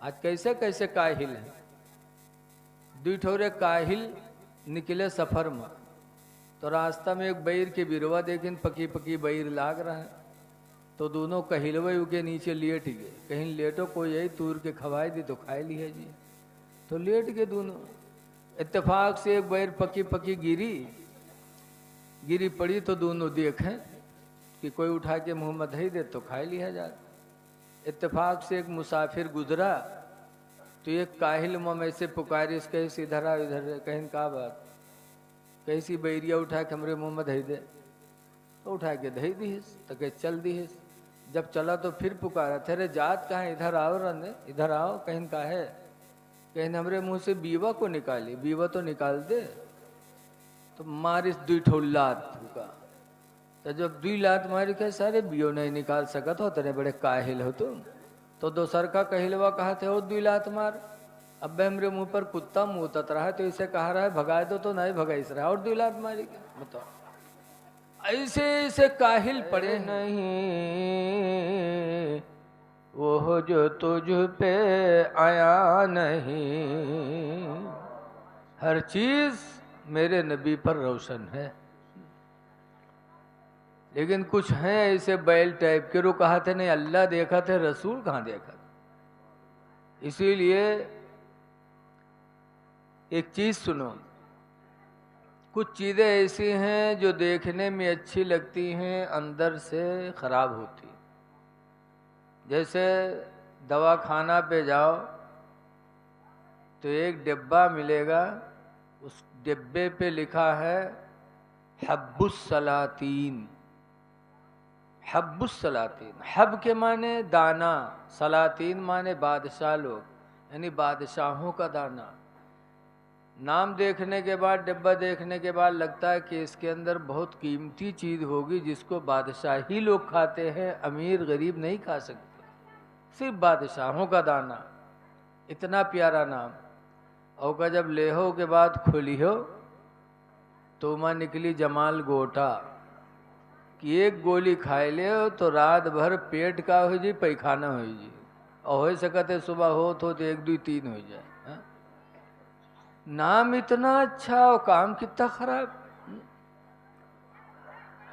आज कैसे कैसे काहिल हैं। दुठौरे काहिल निकले सफर में, तो रास्ता में एक बैर के बिरवा देखिन पकी पकी बैर लाग रहा है, तो दोनों कहिलवे के नीचे लेट गए। कहीं लेटो कोई यही तूर के खवाई दी तो खाए लिया जी, तो लेट गए दोनों। इत्तेफाक से एक बैर पकी पकी गिरी पड़ी, तो दोनों देखें कि कोई उठा के मुंह में धई दे तो खाए लिया जाए। इत्तेफाक से एक मुसाफिर गुजरा, तो एक काहिल में से पुकारिस कैसे इधर आ इधर, कहीं का बात कैसी बैरिया उठा के हमरे मुंह में धई दे, तो उठा के धई दीस, तो कह चल दीस। जब चला तो फिर पुकारा, तेरे जात कहाँ, इधर आओ रन, इधर आओ, कहीं का है, कहीं हमरे मुंह से बीवा को निकाली, बीवा तो निकाल दे। तो मारिस दुई ठो लात फूका, तो जब दुई लात मारी कहे सारे बियो नहीं निकाल सकत हो, तेरे बड़े काहिल हो तुम। तो दोसर का कहलवा कहा थे और दुई लात मार, अब हमरे मुंह पर कुत्ता मुंह तत रहा है, तो इसे कहा रहा है भगाए दो, तो नहीं भगाइस रहा और दुई लात मारी क्या बताओ। ऐसे ऐसे काहिल पड़े नहीं वो जो तुझ पे आया नहीं, हर चीज मेरे नबी पर रोशन है। लेकिन कुछ हैं ऐसे बैल टाइप के, रो कहा थे नहीं अल्लाह देखा थे, रसूल कहाँ देखा। इसीलिए एक चीज सुनो, कुछ चीजें ऐसी हैं जो देखने में अच्छी लगती हैं, अंदर से खराब होती। जैसे दवाखाना पे जाओ तो एक डिब्बा मिलेगा, उस डिब्बे पे लिखा है हब्बुस सलातीन। हब्बुस सलातीन, हब के माने दाना, सलातीन माने बादशाह लोग, यानी बादशाहों का दाना। नाम देखने के बाद, डिब्बा देखने के बाद लगता है कि इसके अंदर बहुत कीमती चीज होगी जिसको बादशाह ही लोग खाते हैं, अमीर गरीब नहीं खा सकते, सिर्फ बादशाहों का दाना। इतना प्यारा नाम। और का जब लेहो के बाद खोलियो तो मां निकली जमाल गोटा कि एक गोली खाए ले तो रात भर पेट का हो जी, पैखाना हो जी, और हो सकते सुबह हो तो एक दो तीन हो जाए। हा? नाम इतना अच्छा और काम कितना खराब।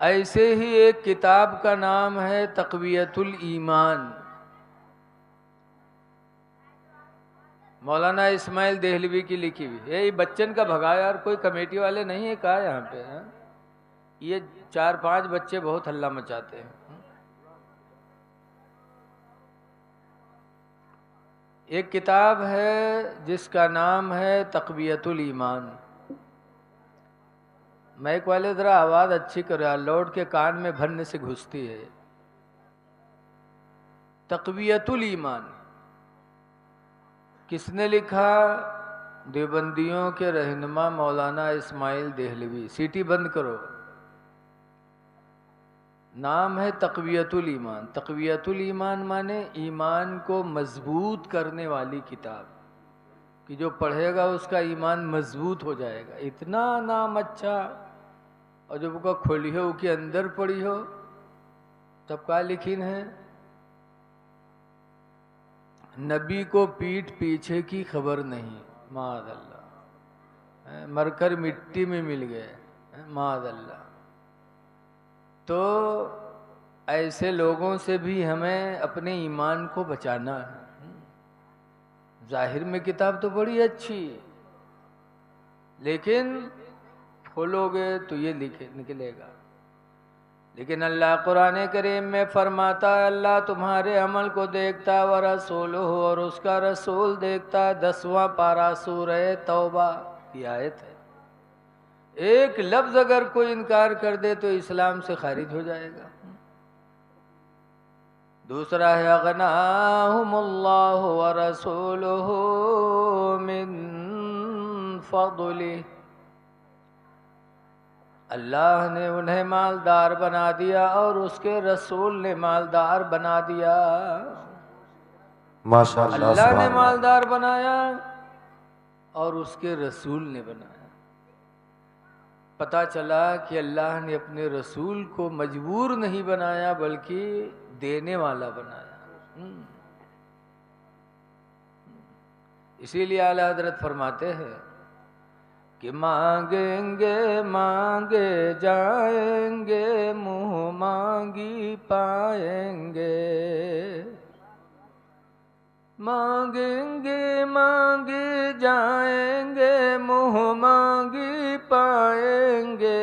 ऐसे ही एक किताब का नाम है तक़वियतुल ईमान, मौलाना इस्माइल देहलवी की लिखी हुई। ये बच्चन का भगा यार, कोई कमेटी वाले नहीं है कहा यहाँ पे है? ये 4-5 बच्चे बहुत हल्ला मचाते हैं। एक किताब है जिसका नाम है तक़वियतुल ईमान। मैक वाले जरा आवाज अच्छी करो यार, लौट के कान में भरने से घुसती है। तक़वियतुल ईमान किसने लिखा? देवबंदियों के रहनुमा मौलाना इस्माइल देहलवी। सीटी बंद करो। नाम है तक़वियतुल ईमान। तक़वियतुल ईमान माने ईमान को मजबूत करने वाली किताब, कि जो पढ़ेगा उसका ईमान मजबूत हो जाएगा। इतना नाम अच्छा। और जब उसका खोली हो उसके अंदर पढ़ी हो तब क्या लिखीन है? नबी को पीठ पीछे की खबर नहीं, माअल्लाह, मरकर मिट्टी में मिल गए, माअल्लाह। तो ऐसे लोगों से भी हमें अपने ईमान को बचाना है। जाहिर में किताब तो बड़ी अच्छी, लेकिन खोलोगे तो ये निकलेगा। लेकिन अल्लाह कुरान करीम में फरमाता है, अल्लाह तुम्हारे अमल को देखता व रसूल हो, और उसका रसूल देखता है। 10वां पारा सूरह तौबा की आयत है। एक लफ्ज अगर कोई इनकार कर दे तो इस्लाम से खारिज हो जाएगा। दूसरा है अगनाहुमुल्लाहु व रसूलुहु मिन फदलिही, अल्लाह ने उन्हें मालदार बना दिया और उसके रसूल ने मालदार बना दिया। माशाअल्लाह, अल्लाह ने मालदार बनाया और उसके रसूल ने बनाया। पता चला कि अल्लाह ने अपने रसूल को मजबूर नहीं बनाया बल्कि देने वाला बनाया। इसीलिए आला हजरत फरमाते हैं कि मांगेंगे मांगे जाएंगे, मुंह मांगी पाएंगे। मांगेंगे मांगे जाएंगे, मुंह मांगी पाएंगे।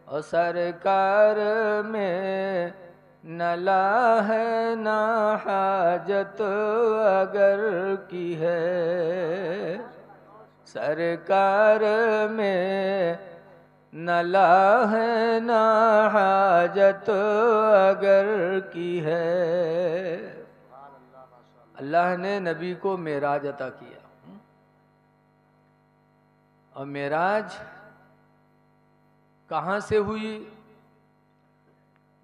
और सरकार में न ला है न हाजत अगर की है। सरकार में न ला है न हाजत अगर की है। अल्लाह ने नबी को मेराज अता किया, और मेराज कहाँ से हुई?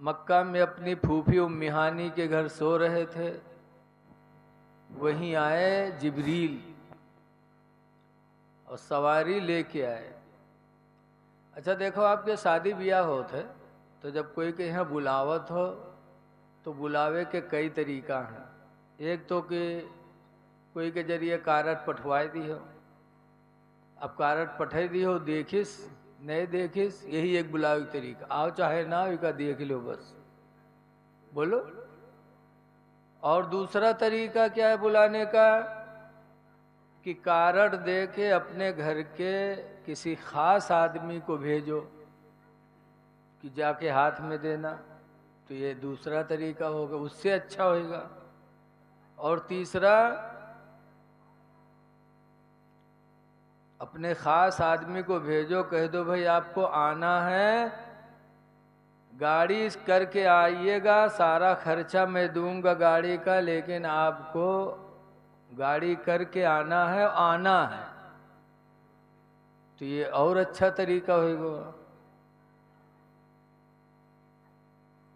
मक्का में अपनी फूफी उम्मी हानी के घर सो रहे थे, वहीं आए जिब्रील और सवारी लेके आए। अच्छा देखो, आपके शादी ब्याह होते तो जब कोई के यहाँ बुलावत हो तो बुलावे के कई तरीका हैं। एक तो कि कोई के जरिए कारट पठवाई दी हो। अब कारट पठाई दी हो, देखिस नहीं देखिस, यही एक बुलावे का तरीका। आओ चाहे ना आओ, का देख लो बस, बोलो। और दूसरा तरीका क्या है बुलाने का? कि कारट दे के अपने घर के किसी खास आदमी को भेजो कि जाके हाथ में देना, तो ये दूसरा तरीका होगा, उससे अच्छा होगा। और तीसरा, अपने खास आदमी को भेजो, कह दो भाई आपको आना है, गाड़ी करके आइएगा, सारा खर्चा मैं दूंगा गाड़ी का, लेकिन आपको गाड़ी करके आना है, आना है। तो ये और अच्छा तरीका होगा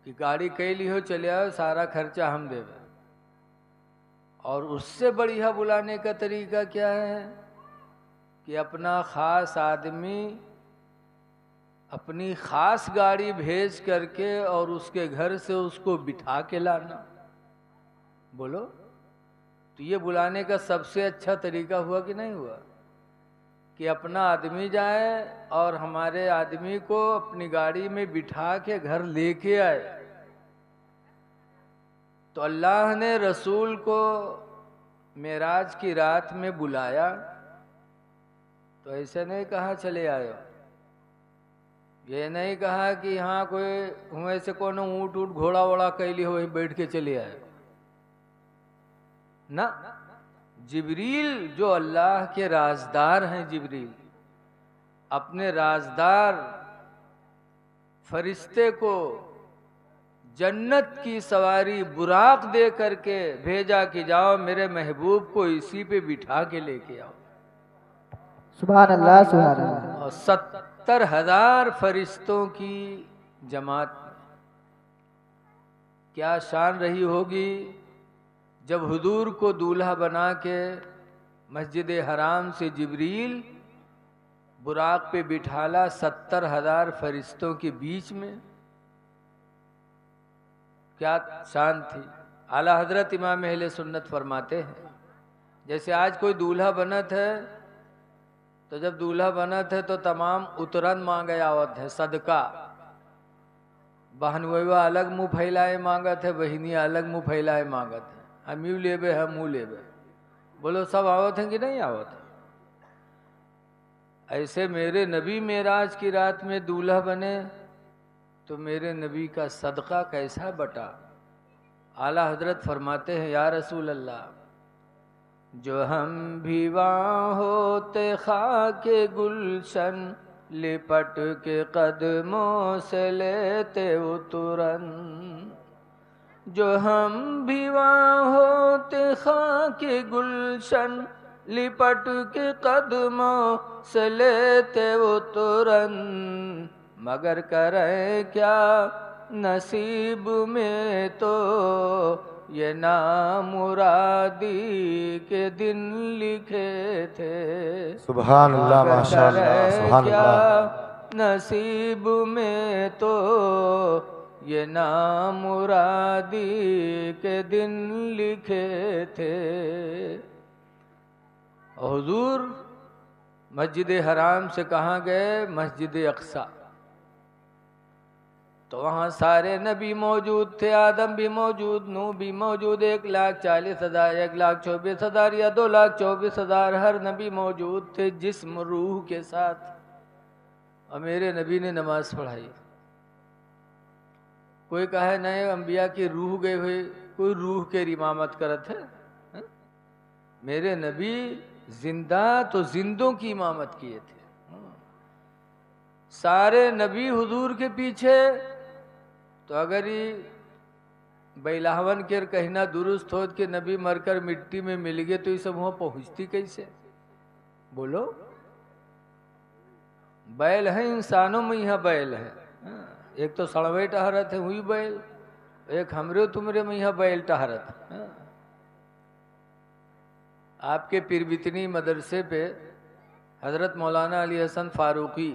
कि गाड़ी कैली हो, चले आओ, सारा खर्चा हम देवे। और उससे बढ़िया बुलाने का तरीका क्या है? कि अपना खास आदमी अपनी खास गाड़ी भेज करके और उसके घर से उसको बिठा के लाना। बोलो, तो ये बुलाने का सबसे अच्छा तरीका हुआ कि नहीं हुआ? कि अपना आदमी जाए और हमारे आदमी को अपनी गाड़ी में बिठा के घर लेके आए। तो अल्लाह ने रसूल को मेराज की रात में बुलाया, तो ऐसे नहीं कहा चले आयो, ये नहीं कहा कि हाँ कोई हुए से कोनो ऊँट ऊँट घोड़ा वोड़ा कैली हो बैठ के चले आए ना। जिब्रील जो अल्लाह के राजदार हैं, जिब्रील अपने राजदार फरिश्ते को जन्नत की सवारी बुराक दे करके भेजा कि जाओ मेरे महबूब को इसी पे बिठा के लेके आओ। सुभान अल्लाह सुभान अल्लाह। और 70,000 फरिश्तों की जमात में क्या शान रही होगी जब हुजूर को दूल्हा बना के मस्जिद हराम से जिब्रील बुराक पे बिठाला 70,000 फरिश्तों के बीच में। क्या शान थी। आला हजरत इमाम अहले सुन्नत फरमाते हैं, जैसे आज कोई दूल्हा बनत है तो जब दूल्हा बनत है तो तमाम उतरन मांगे आवत है, सदका। बहनवा अलग मुंह फैलाए मांगत है, बहनिया अलग मुंह फैलाए मांगत है, हम यू लेबे हम मुँह लेबे। बोलो सब आवत हैं कि नहीं आवत है? ऐसे मेरे नबी मेराज की रात में दूल्हा बने तो मेरे नबी का सदका कैसा बटा। आला हजरत फरमाते हैं, या रसूल अल्लाह, जो हम भी वहाँ होते खाके गुलशन, लिपट के कदमों से लेते उतरन। जो हम भी वहाँ होते खाके गुलशन, लिपट के कदमों से लेते उतरन। मगर करे क्या नसीब में तो ये नामुरादी के दिन लिखे थे। सुभान अल्लाह, माशाअल्लाह, सुभान अल्लाह। नसीब में तो ये नाम मुरादी के दिन लिखे थे। हुजूर मस्जिद हराम से कहाँ गए? मस्जिद अक्सा। तो वहाँ सारे नबी मौजूद थे, आदम भी मौजूद, नूह भी मौजूद, 1,40,000, 1,24,000 या 2,24,000 हर नबी मौजूद थे जिस्म रूह के साथ। और मेरे नबी ने नमाज पढ़ाई। कोई कहे नहीं अंबिया की रूह गए हुए, कोई रूह के इमामत करत है। मेरे नबी जिंदा तो जिंदों की इमामत किए थे। सारे नबी हुजूर के पीछे। तो अगर ये बैलावन के कहना दुरुस्त हो कि नबी मरकर मिट्टी में मिल गए तो ये सब वहां पहुंचती कैसे? बोलो। बैल है, इंसानों में यहाँ बैल है। एक तो सड़वे टहरत है हुई बैल, एक हमरे तुमरे में यहाँ बैल टहरत। आपके पीरबितनी मदरसे पे हजरत मौलाना अली हसन फारूकी,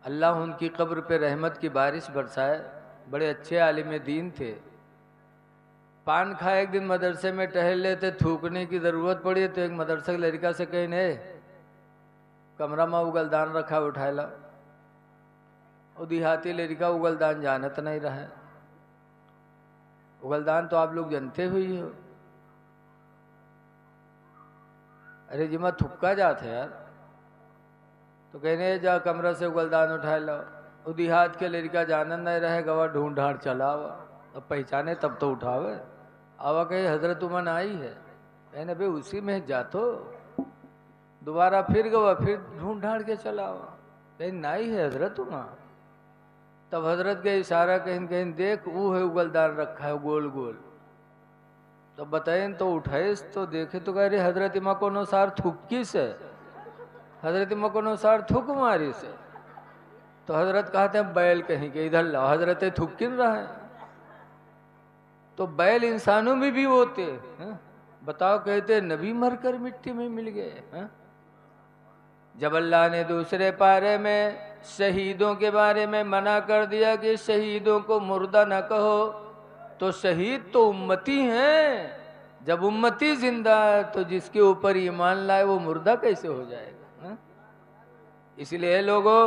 अल्लाह उनकी कब्र पे रहमत की बारिश बरसाए, बड़े अच्छे आलिम दीन थे। पान खाए एक दिन मदरसे में टहल लेते, थूकने की ज़रूरत पड़ी तो एक मदरसे की लड़का से कहीं ने कमरा में उगलदान रखा, उठाए ला। और देहाती लड़का उगलदान जानत नहीं रहे। उगलदान तो आप लोग जानते हुई हो। अरे जिमा थुक्का जाते यार, तो कहने जा कमरा से उगलदान उठाए लो। वो देहात के लड़का जानन नहीं रहे, गवा ढूंढ ढाड़ चलावा। अब पहचाने तब तो उठावे। आवा कहे हजरत उमन आई है, कहने भाई उसी में जातो। दोबारा फिर गवा, फिर ढूंढ ढाड़ के चलावा, कहीं नहीं है हजरत उमा। तब हजरत के इशारा कहीं कहीं देख वो है उगलदान रखा है गोल गोल। तो बताएं तो उठाए तो देखे तो कह रहे हजरत इमा को अनुसार थुक्की से, हजरत इमा को अनुसार थुक मारी से। तो हजरत कहते हैं बैल कहीं के इधर लाओ, हजरत थुक्किन रहे। तो बैल इंसानों में भी होते हैं। बताओ, कहते नबी मरकर मिट्टी में मिल गए। जब अल्लाह ने दूसरे पारे में शहीदों के बारे में मना कर दिया कि शहीदों को मुर्दा न कहो, तो शहीद तो उम्मती हैं। जब उम्मती जिंदा है तो जिसके ऊपर ईमान लाए वो मुर्दा कैसे हो जाएगा? इसलिए लोगों,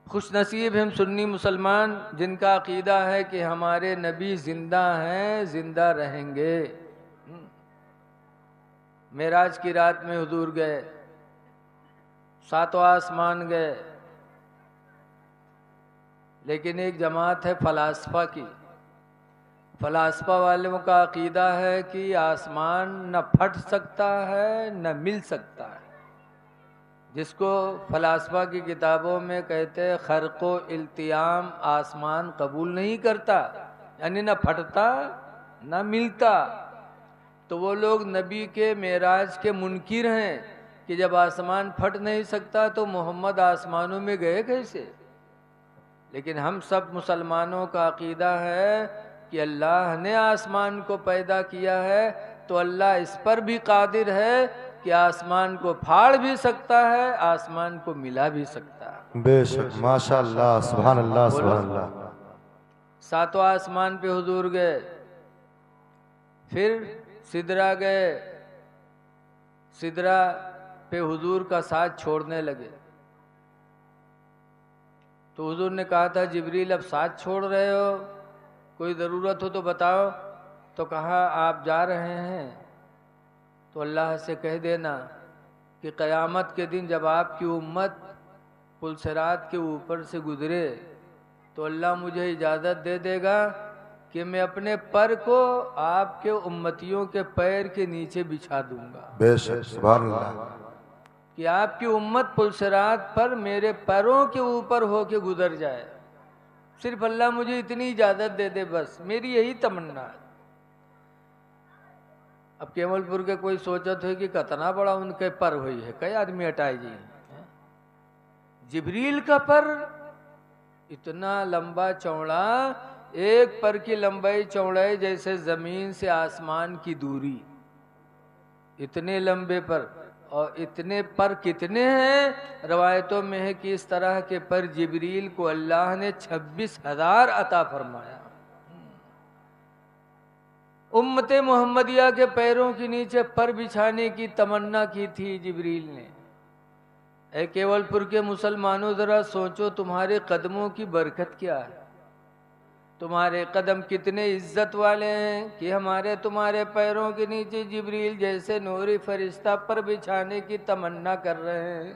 खुश नसीब हम सुन्नी मुसलमान जिनका अकीदा है कि हमारे नबी जिंदा हैं, जिंदा रहेंगे। मेराज की रात में हुजूर गए, सातों आसमान गए, लेकिन एक जमात है फलासफा की। फलासफा वालों का अकीदा है कि आसमान न फट सकता है न मिल सकता है, जिसको फलासफा की किताबों में कहते हैं खर्को इल्तियाम, आसमान कबूल नहीं करता, यानी न फटता न मिलता। तो वो लोग नबी के मेराज के मुनकिर हैं कि जब आसमान फट नहीं सकता तो मोहम्मद आसमानों में गए कैसे। लेकिन हम सब मुसलमानों का अकीदा है कि अल्लाह ने आसमान को पैदा किया है तो अल्लाह इस पर भी कादिर है कि आसमान को फाड़ भी सकता है, आसमान को मिला भी सकता है। बेशक, माशाअल्लाह, सुभान अल्लाह, सुभान अल्लाह। सातों आसमान पे हुजूर गए, फिर सिदरा गए। सिदरा पे हुजूर का साथ छोड़ने लगे। तो हुजूर ने कहा था जिब्रील अब साथ छोड़ रहे हो, कोई ज़रूरत हो तो बताओ। तो कहा आप जा रहे हैं तो अल्लाह से कह देना कि क़यामत के दिन जब आपकी उम्मत पुलसिरात के ऊपर से गुजरे तो अल्लाह मुझे इजाज़त दे देगा कि मैं अपने पर को आपके उम्मतियों के पैर के नीचे बिछा दूंगा। बेशक, सुभान अल्लाह। कि आपकी उम्मत पुलसिरात पर मेरे पैरों के ऊपर होके गुजर जाए। सिर्फ अल्लाह मुझे इतनी इजाज़त दे दे, बस मेरी यही तमन्ना है। अब केवलपुर के कोई सोचत है कि कितना बड़ा उनके पर हुई है, कई आदमी हटाए जी। जिब्रील का पर इतना लंबा चौड़ा, एक पर की लंबाई चौड़ाई जैसे जमीन से आसमान की दूरी, इतने लंबे पर। और इतने पर कितने हैं? रवायतों में है कि इस तरह के पर जिब्रील को अल्लाह ने 26,000 अता फरमाया। उम्मते मोहम्मदिया के पैरों के नीचे पर बिछाने की तमन्ना की थी जिब्रील ने। ऐ केवलपुर के मुसलमानों, जरा सोचो तुम्हारे कदमों की बरकत क्या है, तुम्हारे कदम कितने इज्जत वाले हैं कि हमारे तुम्हारे पैरों के नीचे जिब्रील जैसे नूरी फरिश्ता पर बिछाने की तमन्ना कर रहे हैं।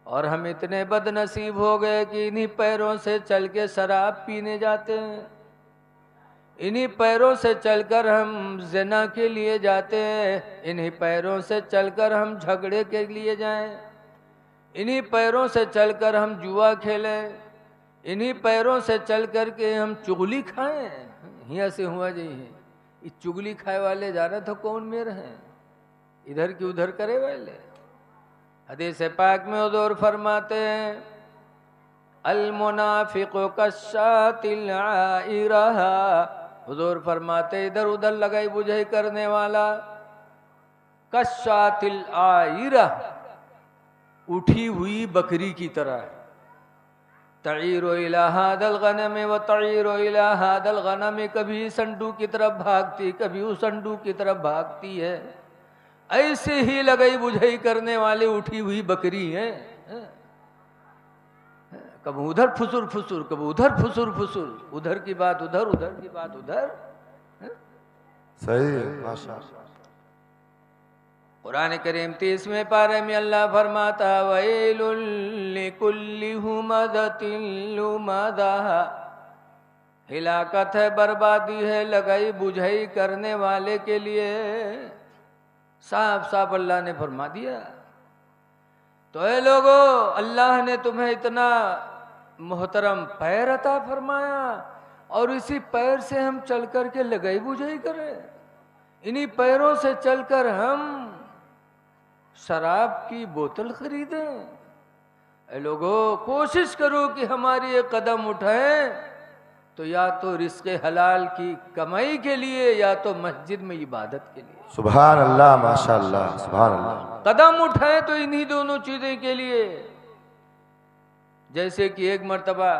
और हम इतने बदनसीब हो गए कि इन्हीं पैरों से चल के शराब पीने जाते हैं, इन्हीं पैरों से चलकर हम ज़िना के लिए जाते हैं, इन्हीं पैरों से चलकर हम झगड़े के लिए जाएं, इन्हीं पैरों से चलकर हम जुआ खेलें, इन्हीं पैरों से चल कर के हम चुगली खाएं। यहाँ से हुआ जी है, इस चुगली खाए वाले जाना तो कौन मेरे हैं, इधर की उधर करे वाले। हदीस पाक में हुज़ूर फरमाते हैं, अल मुनाफिक़ु कश्शातिल आइरहा, हुज़ूर फरमाते इधर उधर लगाई बुझाई करने वाला, कश्शातिल आइरा, उठी हुई बकरी की तरह, तईरो इला हादल गनम व तईरो इला हादल गनम, कभी संडू की तरफ भागती कभी उस संडू की तरफ भागती है। ऐसे ही लगाई बुझाई करने वाले उठी हुई बकरी है, कब उधर फुसुर फुसुर, कब उधर फुसुर फुसुर, उधर की बात उधर, उधर की बात उधर। सही है, माशाअल्लाह। कुरान करीम 30वें पारे में अल्लाह फरमाता, वैलुल लिकुल्लि हुमज़तिन लुमज़ह, हिलाकत है, बर्बादी है लगाई बुझाई करने वाले के लिए। साफ साफ अल्लाह ने फरमा दिया। तो ऐ लोगो, अल्लाह ने तुम्हें इतना मोहतरम पैर अता फरमाया और इसी पैर से हम चल कर के लगाई बुझाई करें, इन्हीं पैरों से चलकर हम शराब की बोतल खरीदें। ऐ लोगों, कोशिश करो कि हमारी ये कदम उठाएं तो या तो रिस्के हलाल की कमाई के लिए या तो मस्जिद में इबादत के लिए। सुभान अल्लाह, माशाअल्लाह, सुभान अल्लाह। कदम उठाए तो इन्हीं दोनों चीजें के लिए। जैसे कि एक मर्तबा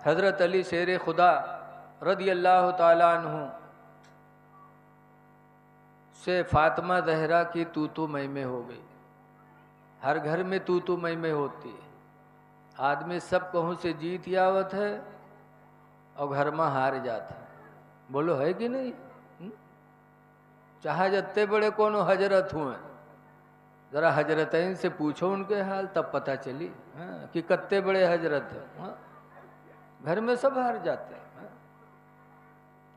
हजरत अली शेर खुदा रदी अल्लाह ताला अन्हु से फातिमा जहरा की तूतू मैमे हो गई। हर घर में तूतू मैमे होती है, आदमी सब कहूँ से जीत यावत है और घर में हार जाता है। बोलो है कि नहीं? चाहे जत्ते बड़े कोनो हजरत हुए, जरा हजरतैन से पूछो उनके हाल, तब पता चली कि कत्ते बड़े हजरत है। घर में सब हार जाते हैं।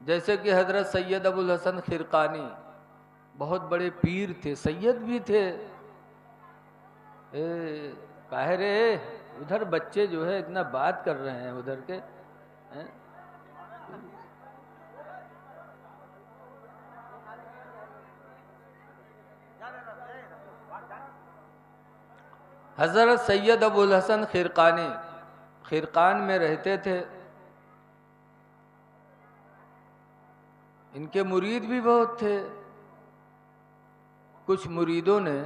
जैसे कि हजरत सैयद अबुल हसन खिरकानी बहुत बड़े पीर थे, सैयद भी थे। काहे रे, उधर बच्चे जो है इतना बात कर रहे हैं उधर के हैं? हजरत सैयद अबुल हसन खिरकानी खिरकान में रहते थे। इनके मुरीद भी बहुत थे। कुछ मुरीदों ने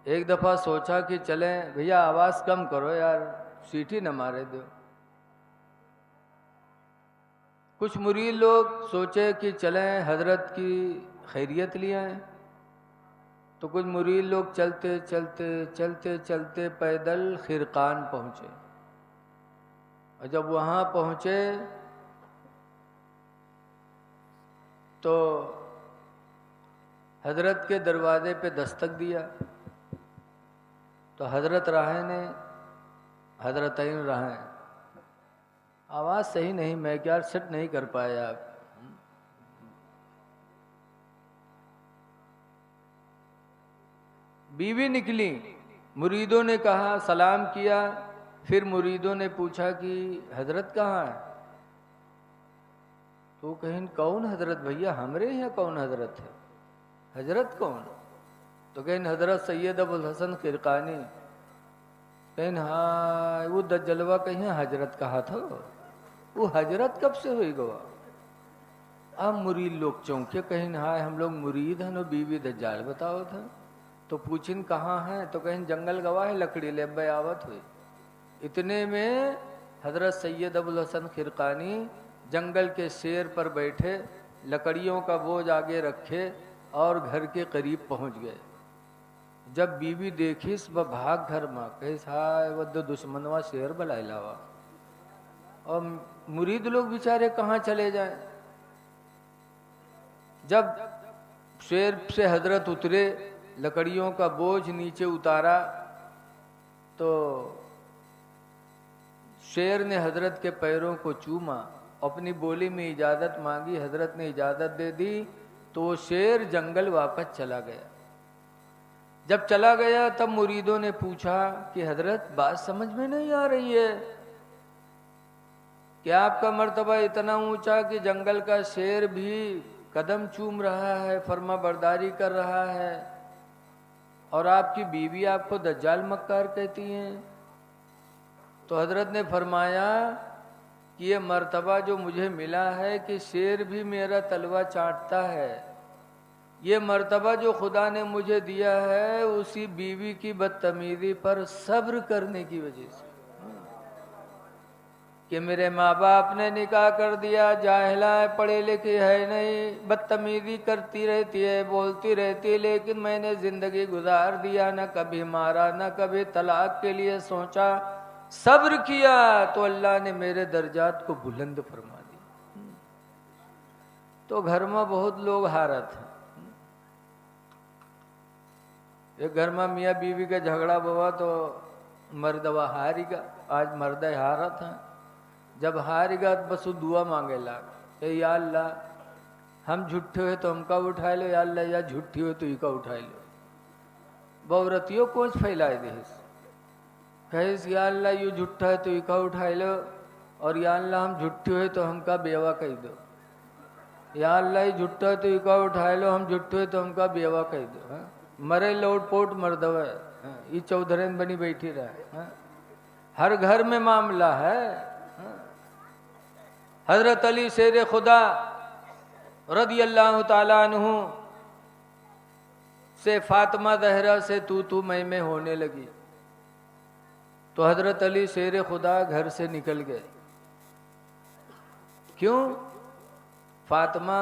एक दफ़ा सोचा कि चलें भैया, आवाज़ कम करो यार, सीटी न मारे दो। कुछ मुरीद लोग सोचे कि चलें हजरत की खैरियत लिए आएं। तो कुछ मुरीद लोग चलते चलते चलते चलते पैदल खिरकान पहुँचे। और जब वहाँ पहुँचे तो हजरत के दरवाजे पे दस्तक दिया। तो हजरत राहे ने, हजरतैन राहे, आवाज़ सही नहीं, मैं क्या सेट नहीं कर पाया आप। बीवी निकली, मुरीदों ने कहा, सलाम किया। फिर मुरीदों ने पूछा कि हजरत कहाँ है? तो कहीं कौन हजरत भैया, हमरे यहाँ कौन हजरत है? हजरत कौन? तो कहीं हजरत सैयद अबुल हसन खिरकानी। कहीं हाँ, वो दज्जलवा कहीं हजरत कहा था, वो हजरत कब से हुई गवा? अब मुरीद लोग चौंके, कहीं नहाए हम लोग मुरीद हैं, बीवी दज्जाल बताओ था। तो पूछिन कहाँ हैं, तो कहीं जंगल गवा है, लकड़ी ले आवत हुई। इतने में हजरत सैयद अबुल हसन खिरकानी जंगल के शेर पर बैठे, लकड़ियों का बोझ आगे रखे और घर के करीब पहुंच गए। जब बीवी देखी वह भाग घर में, कहे हाय वह दुश्मनवा शेर बलाई लावा। और मुरीद लोग बेचारे कहाँ चले जाएं। जब शेर से हजरत उतरे, लकड़ियों का बोझ नीचे उतारा, तो शेर ने हजरत के पैरों को चूमा, अपनी बोली में इजाजत मांगी, हजरत ने इजाजत दे दी, तो शेर जंगल वापस चला गया। जब चला गया तब मुरीदों ने पूछा कि हजरत बात समझ में नहीं आ रही है, क्या आपका मर्तबा इतना ऊंचा कि जंगल का शेर भी कदम चूम रहा है, फर्मा बरदारी कर रहा है, और आपकी बीवी आपको दज्जाल मक्कार कहती हैं। तो हजरत ने फरमाया कि ये मर्तबा जो मुझे मिला है कि शेर भी मेरा तलवा चाटता है, ये मर्तबा जो खुदा ने मुझे दिया है उसी बीवी की बदतमीजी पर सब्र करने की वजह से, कि मेरे माँ बाप ने निकाह कर दिया, जाहिला है, पढ़े लिखे है नहीं, बदतमीजी करती रहती है, बोलती रहती है, लेकिन मैंने जिंदगी गुजार दिया, न कभी मारा न कभी तलाक के लिए सोचा, सब्र किया, तो अल्लाह ने मेरे दर्जात को बुलंद फरमा दिया। तो घर में बहुत लोग हारत हैं। एक घर में मियाँ बीवी का झगड़ा हुआ तो मर्दवा हारेगा, आज मर्द हारत हैं। जब हारेगा तो बस दुआ मांगे लाग, या अल्लाह हम झूठे हुए तो हमका उठा लो, या अल्लाह या झूठी हुए तो इका उठा लो। बहुरतियों को फैलाए दे, कहे या अल्लाह यू झूठा है तो इका उठा लो, और या अल्लाह हम झूठे हुए तो हमका बेवा कह दो, या अल्लाह ये झूठा है तो इका उठा लो, हम झूठे हुए तो हमका बेवा कह दो। मरे लोट पोट मर्दव है, ये चौधरेन बनी बैठी रहा। हर घर में मामला है। हजरत अली शेर खुदा रदी अल्लाह ताला अन्हु से फातिमा ज़हरा से तू मैं होने लगी, तो हजरत अली शेर खुदा घर से निकल गए। क्यों? फातिमा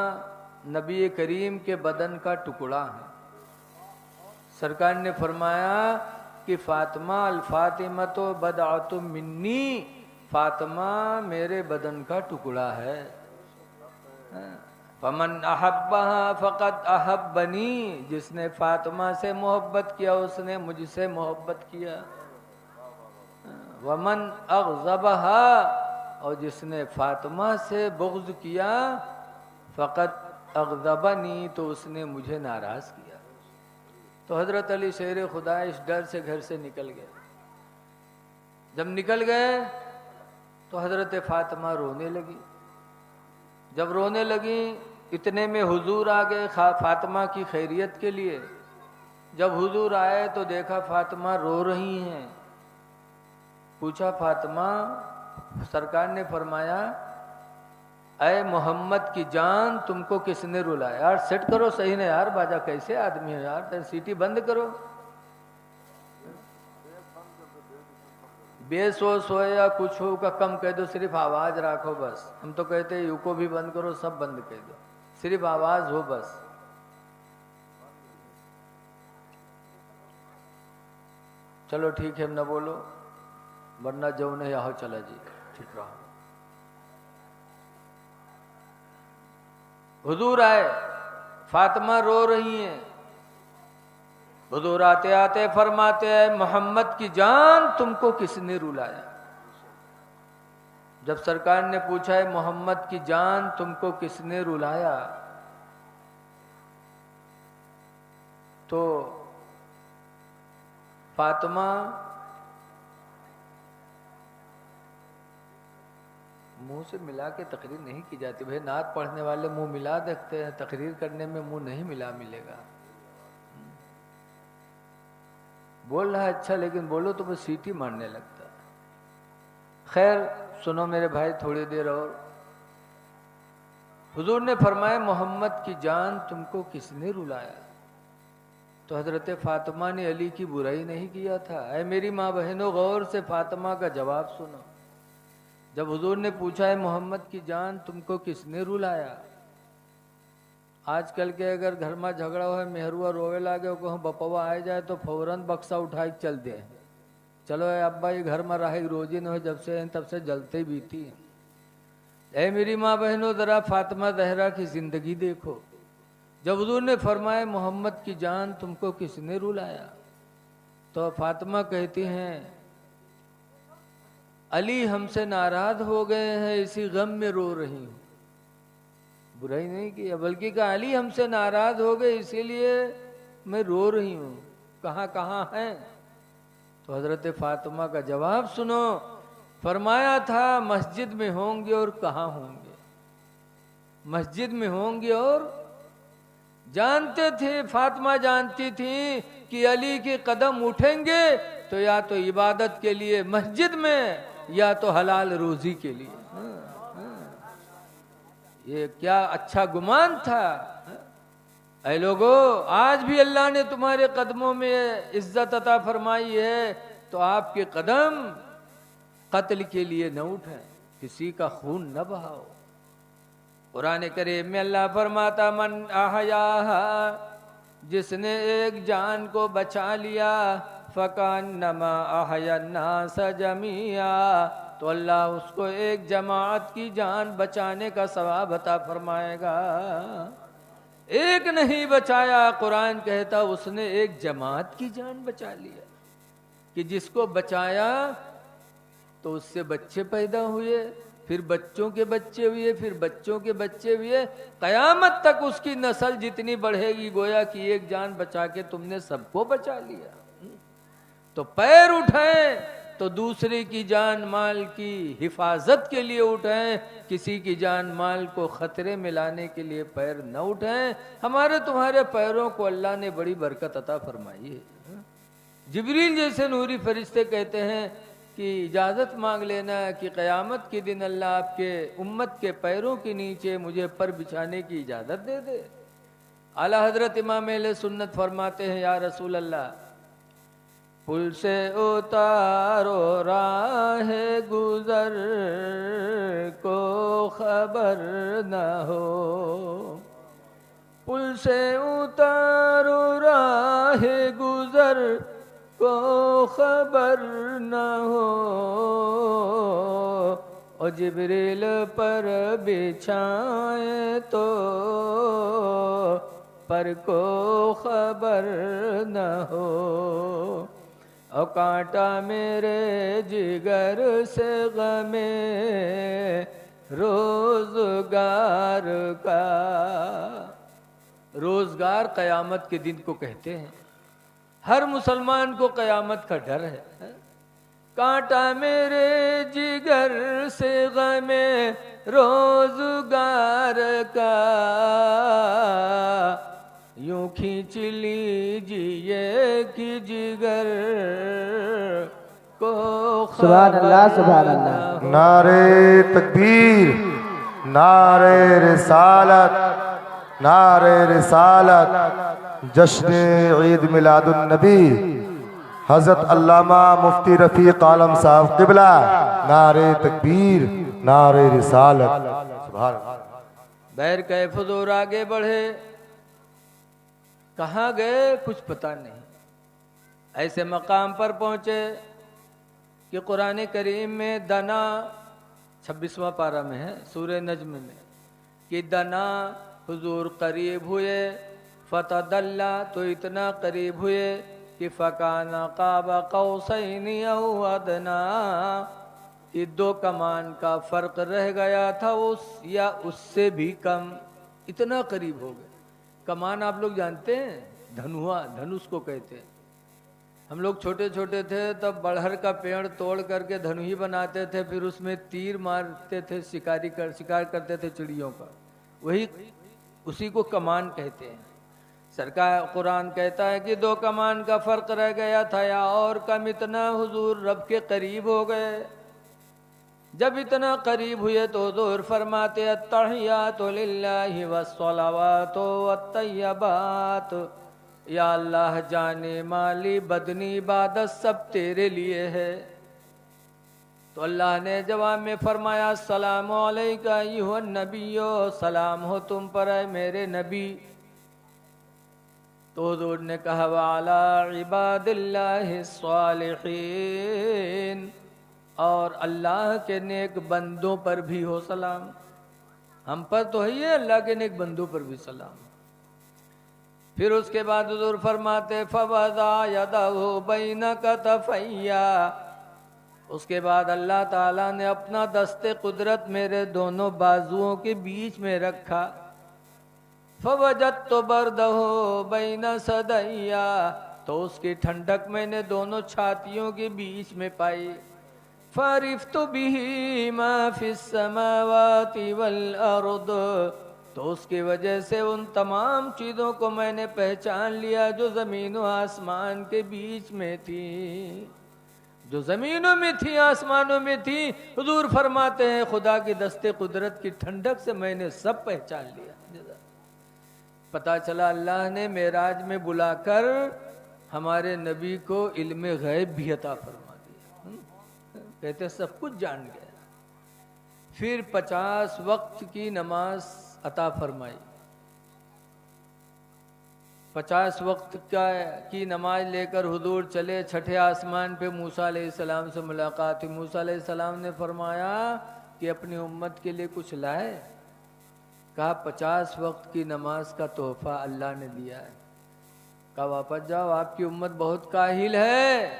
नबी करीम के बदन का टुकड़ा है। सरकार ने फरमाया कि फातिमा अल फातिमा तो बदअतुम मिन्नी, फातिमा मेरे बदन का टुकड़ा है। फमन अहब्बहा फकत अहब्बनी, जिसने फातिमा से मोहब्बत किया उसने मुझसे मोहब्बत किया। वमन अग़ज़बहा, और जिसने फातिमा से बुग़्ज़ किया, फकत अग़ज़बनी, तो उसने मुझे नाराज किया। तो हजरत अली शेर खुदा इस डर से घर से निकल गए। जब निकल गए तो हजरत फातिमा रोने लगी। जब रोने लगी इतने में हुजूर आ गए फातिमा की खैरियत के लिए। जब हुजूर आए तो देखा फातिमा रो रही हैं। पूछा फातिमा, सरकार ने फरमाया अय मोहम्मद की जान तुमको किसने रुलाया? यार सेट करो सही ना यार, बाजा कैसे आदमी है यार, सीटी बंद करो। बेस हो या कुछ हो का कम कह दो, सिर्फ आवाज रखो बस। हम तो कहते यू को भी बंद करो, सब बंद कह दो, सिर्फ आवाज हो बस। चलो ठीक है, न बोलो वरना जो नहीं आओ चला जी, ठीक रहो। हुजूर आए, फातिमा रो रही हैं। हुजूर आते आते फरमाते हैं मोहम्मद की जान तुमको किसने रुलाया? जब सरकार ने पूछा है मोहम्मद की जान तुमको किसने रुलाया, तो फातिमा मुंह से मिला के तकरीर नहीं की जाती। भाई नात पढ़ने वाले मुंह मिला देखते हैं, तकरीर करने में मुंह नहीं मिला मिलेगा। बोल रहा है अच्छा, लेकिन बोलो तो बस सीटी मारने लगता है। खैर सुनो मेरे भाई, थोड़ी देर और हुजूर ने फरमाया मोहम्मद की जान तुमको किसने रुलाया? तो हजरत फातिमा ने अली की बुराई नहीं किया था। ऐ मेरी माँ बहनों, गौर से फातिमा का जवाब सुनो। जब हुजूर ने पूछा है मोहम्मद की जान तुमको किसने रुलाया, आजकल के अगर घर में झगड़ा हो, मेहरुआ रोवे लागे, को बपवा आ जाए तो फौरन बक्सा उठा के चल दे, चलो अब्बा ये घर में रहे रोजी न हो, जब से तब से जलते भी थी। ऐ मेरी माँ बहनों, जरा फातिमा जहरा की जिंदगी देखो। जब हुजूर ने फरमाया मोहम्मद की जान तुमको किसने रुलाया, तो फातिमा कहती हैं अली हमसे नाराज हो गए हैं, इसी गम में रो रही हूँ। बुराई नहीं किया, बल्कि कहा अली हमसे नाराज हो गए इसीलिए मैं रो रही हूँ, कहाँ कहाँ हैं? तो हजरत फातिमा का जवाब सुनो। फरमाया था मस्जिद में होंगे, और कहाँ होंगे? मस्जिद में होंगे। और जानते थे, फातिमा जानती थी कि अली के कदम उठेंगे तो या तो इबादत के लिए मस्जिद में, या तो हलाल रोजी के लिए। ये क्या अच्छा गुमान था। ऐ लोगो, आज भी अल्लाह ने तुम्हारे कदमों में इज्जत अता फरमाई है, तो आपके कदम कत्ल के लिए न उठें, किसी का खून न बहाओ। कुरान करीम में अल्लाह फरमाता मन आहया, जिसने एक जान को बचा लिया, फकान्नमा आहया नास जमिया, तो अल्लाह उसको एक जमात की जान बचाने का सवाब अता फरमाएगा। एक नहीं बचाया, कुरान कहता उसने एक जमात की जान बचा लिया, कि जिसको बचाया तो उससे बच्चे पैदा हुए, फिर बच्चों के बच्चे हुए, फिर बच्चों के बच्चे हुए, कयामत तक उसकी नस्ल जितनी बढ़ेगी, गोया कि एक जान बचा के तुमने सबको बचा लिया। तो पैर उठाएं तो दूसरे की जान माल की हिफाजत के लिए उठाएं, किसी की जान माल को खतरे में लाने के लिए पैर न उठाएं। हमारे तुम्हारे पैरों को अल्लाह ने बड़ी बरकत अता फरमाई है। जिब्रील जैसे नूरी फरिश्ते कहते हैं कि इजाज़त मांग लेना कि क़यामत के दिन अल्लाह आपके उम्मत के पैरों के नीचे मुझे पर बिछाने की इजाज़त दे दे। आला हजरत इमाम अहले सुन्नत फरमाते हैं, या रसूल अल्लाह, पुल से उतारो राह गुजर को खबर न हो, पुल से उतारो राह गुजर को खबर न हो, और जिब्रील पर बिछाए तो पर को खबर न हो, और कांटा मेरे जिगर से गमे रोजगार का। रोजगार कयामत के दिन को कहते हैं। हर मुसलमान को कयामत का डर है। कांटा मेरे जिगर से गमे रोजगार का, यूं खींच लीजिए कि जिगर को सुभान अल्लाह, सुभान अल्लाह। नारे तकबीर, नारे रिसालत, नारे रिसालत। जश्न ईद मिलादुन नबी हजरत अल्लामा मुफ्ती रफीक आलम साहब क़िबला, नारे तकबीर, नारे रिसालत। सुभान अल्लाह। बैर कैफ हुजूर आगे बढ़े, कहाँ गए कुछ पता नहीं। ऐसे मकाम पर पहुंचे कि कुरान करीम में दना 26वां पारा में है, सूरह नज्म में, कि दना हुजूर करीब हुए, फतदल्ला तो इतना करीब हुए कि फकाना काबा कौसैनी औ अदना, कि 2 कमान का फर्क रह गया था उस या उससे भी कम, इतना करीब हो गए। कमान आप लोग जानते हैं, धनुआ, धनुष को कहते हैं। हम लोग छोटे छोटे थे तब बड़हर का पेड़ तोड़ करके धनुही बनाते थे, फिर उसमें तीर मारते थे, शिकार करते थे चिड़ियों का, वही उसी को कमान कहते हैं। सरकार कुरान कहता है कि 2 कमान का फर्क रह गया था या और कम, इतना हुजूर रब के करीब हो गए। जब इतना करीब हुए तो हुजूर फरमाते अत्तहियातु लिल्लाहि वस्सलावातु वत्तय्यबात, या अल्लाह जाने माली बदनी इबादत सब तेरे लिए है। तो अल्लाह ने जवाब में फरमाया सलाम अलैका अय्युहन नबियो, सलाम हो तुम पर है मेरे नबी। तो हुजूर ने कहा वाला इबादिल्लाहि स्वालिहीन, और अल्लाह के नेक बंदों पर भी हो सलाम। हम पर तो है, अल्लाह के नेक बंदों पर भी सलाम। फिर उसके बाद हुजूर फरमाते फवज़ा यदहु बैनका तफैया, उसके बाद अल्लाह ताला ने अपना दस्ते कुदरत मेरे दोनों बाजुओं के बीच में रखा। फवजदतु बरदहु बैन सदैया, तो उसकी ठंडक मैंने दोनों छातियों के बीच में पाई। फरिफ्तु बिही मा फिस समावाति वल अर्द, तो उसकी वजह से उन तमाम चीज़ों को मैंने पहचान लिया जो ज़मीन व आसमान के बीच में थी, जो ज़मीनों में थी आसमानों में थी। हुजूर फरमाते हैं खुदा की दस्ते कुदरत की ठंडक से मैंने सब पहचान लिया। पता चला अल्लाह ने मेराज में बुलाकर हमारे नबी को इल्म गैब भी अता फरमा दिया। कहते सब कुछ जान गया। फिर 50 वक्त की नमाज अता फरमाई। 50 वक्त की नमाज लेकर हुजूर चले छठे आसमान पे। मूसा अलैहिस्सलाम से मुलाकात हुई। मूसा अलैहिस्सलाम ने फरमाया कि अपनी उम्मत के लिए कुछ लाए। कहा 50 वक्त की नमाज का तोहफा अल्लाह ने दिया है। कहा वापस जाओ, आपकी उम्मत बहुत काहिल है,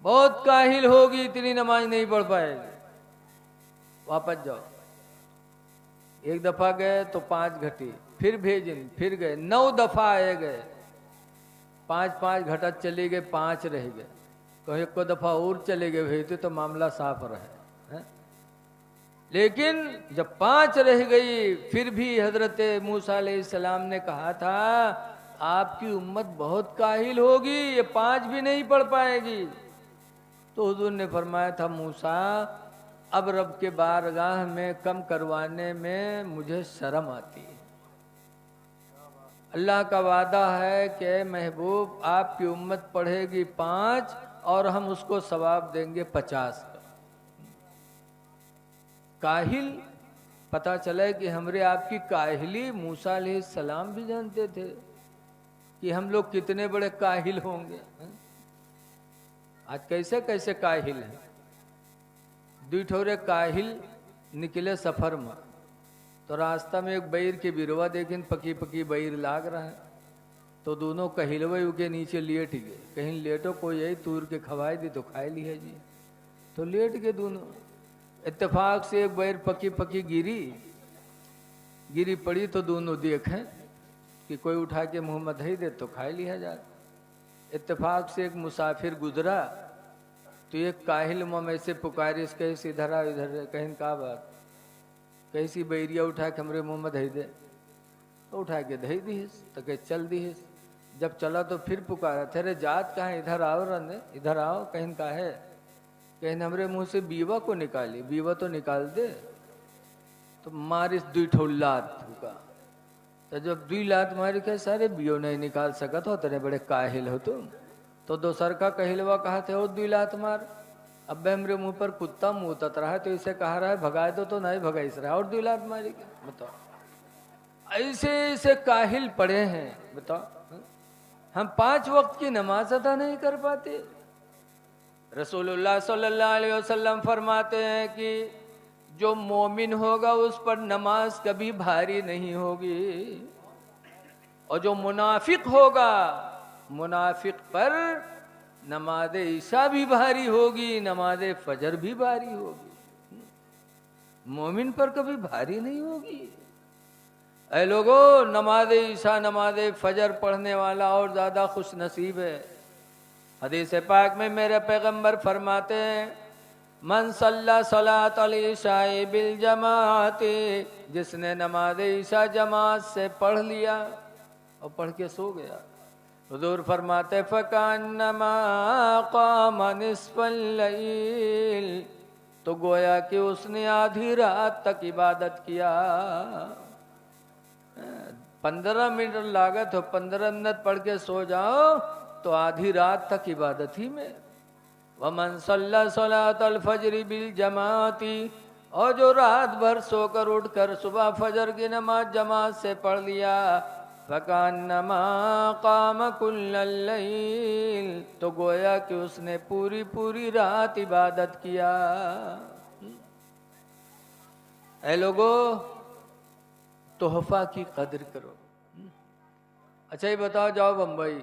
बहुत काहिल होगी, इतनी नमाज नहीं पढ़ पाएगी, वापस जाओ। एक दफा गए तो 5 घटी, फिर भेजिन, फिर गए, 9 दफा आए गए, 5-5 घटत चले गए, 5 रह गए। कहे को दफा और चले गए भेजते तो मामला साफ रहे। लेकिन जब 5 रह गई, फिर भी हजरत मूसा अलैहिस्सलाम ने कहा था आपकी उम्मत बहुत काहिल होगी, ये 5 भी नहीं पढ़ पाएगी। तो हुजूर ने फरमाया था मूसा अब रब के बारगाह में कम करवाने में मुझे शर्म आती है। अल्लाह का वादा है कि महबूब आपकी उम्मत पढ़ेगी 5 और हम उसको सवाब देंगे 50 का। काहिल, पता चला कि हमरे आपकी काहिली मूसा अलैहिस्सलाम भी जानते थे कि हम लोग कितने बड़े काहिल होंगे। आज कैसे कैसे काहिल हैं। 2 ठोरे काहिल निकले सफर में, तो रास्ता में एक बैर के बिरवा देखिन, पकी पकी बैर लाग रहा है। तो दोनों कहिलवे के नीचे लेट गए। कहीं लेटो कोई यही तूर के खवाई दी तो खाए लिया जी। तो लेट गए दोनों। इत्तेफाक से एक बैर पकी पकी गिरी पड़ी तो दोनों देखें कि कोई उठा के मुंह में धई दे तो खाए लिया जाए। इत्तेफाक से एक मुसाफिर गुजरा तो एक काहिल में ऐसे पुकारी, कहीं इधर आ इधर, कहीं का बात, कैसी बैरिया उठा के हमरे मुंह में धई दे। तो उठा के धई दी तो कह चल दी। जब चला तो फिर पुकारा, तेरे जात कहाँ, इधर आओ रन, इधर आओ। कहीं का है, कहीं हमरे मुंह से बीवा को निकाली, बीवा तो निकाल दे। तो मारिस 2 ठो लात का। तो जब 2 लात मारी के सारे बियो नहीं निकाल सकत हो, तेरे बड़े काहिल हो तुम। तो दोसर का कहलवा कहा थे और 2 लात मार। अब हमरे मुंह पर कुत्ता मुंह उतर रहा है तो इसे कहा रहा है भगाए दो, तो नहीं भगाइस रहा और 2 लात मारी के। बताओ ऐसे ऐसे काहिल पड़े हैं। बताओ हम 5 वक्त की नमाज अदा नहीं कर पाते। रसूलुल्लाह सल्लल्लाहु अलैहि वसल्लम फरमाते हैं कि जो मोमिन होगा उस पर नमाज कभी भारी नहीं होगी, और जो मुनाफिक होगा मुनाफिक पर नमाज ईशा भी भारी होगी, नमाज फजर भी भारी होगी, मोमिन पर कभी भारी नहीं होगी। ऐ लोगों, नमाज ईशा नमाज फजर पढ़ने वाला और ज्यादा खुश नसीब है। हदीस पाक में मेरे पैगंबर फरमाते हैं मन सल्ला सलात अल ईशा बिल जमात, जिसने नमाज ईशा जमात से पढ़ लिया और पढ़ के सो गया, हुजूर फरमाते फकान्नमा क़ाम निस्फ़ल लैल, तो गोया कि उसने आधी रात तक इबादत किया। 15 मिनट लागत हो, 15 मिनट पढ़ के सो जाओ तो आधी रात तक इबादत ही में। वमन सल्ला सलातल फजरी बिल जमाती, और जो रात भर सोकर उठकर सुबह फजर की नमाज जमात से पढ़ लिया, फकान्नमा काम कुल्लल लैल, तो गोया कि उसने पूरी पूरी रात इबादत किया। ऐ लोगो, तोहफा की कदर करो। अच्छा ये बताओ, जाओ बम्बई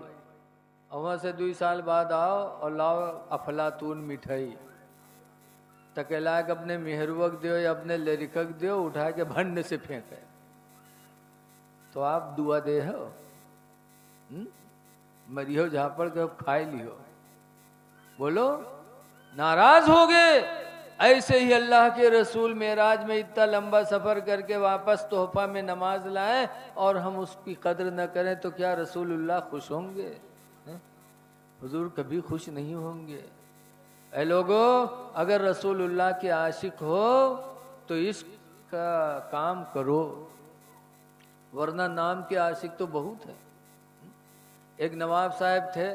और वहाँ से 2 साल बाद आओ और लाओ अफलातून मिठाई, तकेलाक अपने मेहरुवक दियो या अपने लड़िकक दियो, उठा के भंड से फेंके, तो आप दुआ दे हो? मरियो झापड़ के खाए लियो। बोलो, नाराज हो गए? ऐसे ही अल्लाह के रसूल मेराज में इतना लंबा सफर करके वापस तोहफा में नमाज लाए और हम उसकी कदर न करें तो क्या रसूलुल्लाह खुश होंगे? हुजूर कभी खुश नहीं होंगे। ऐ लोगों, अगर रसूलुल्लाह के आशिक हो तो इसका काम करो, वरना नाम के आशिक तो बहुत है। एक नवाब साहब थे,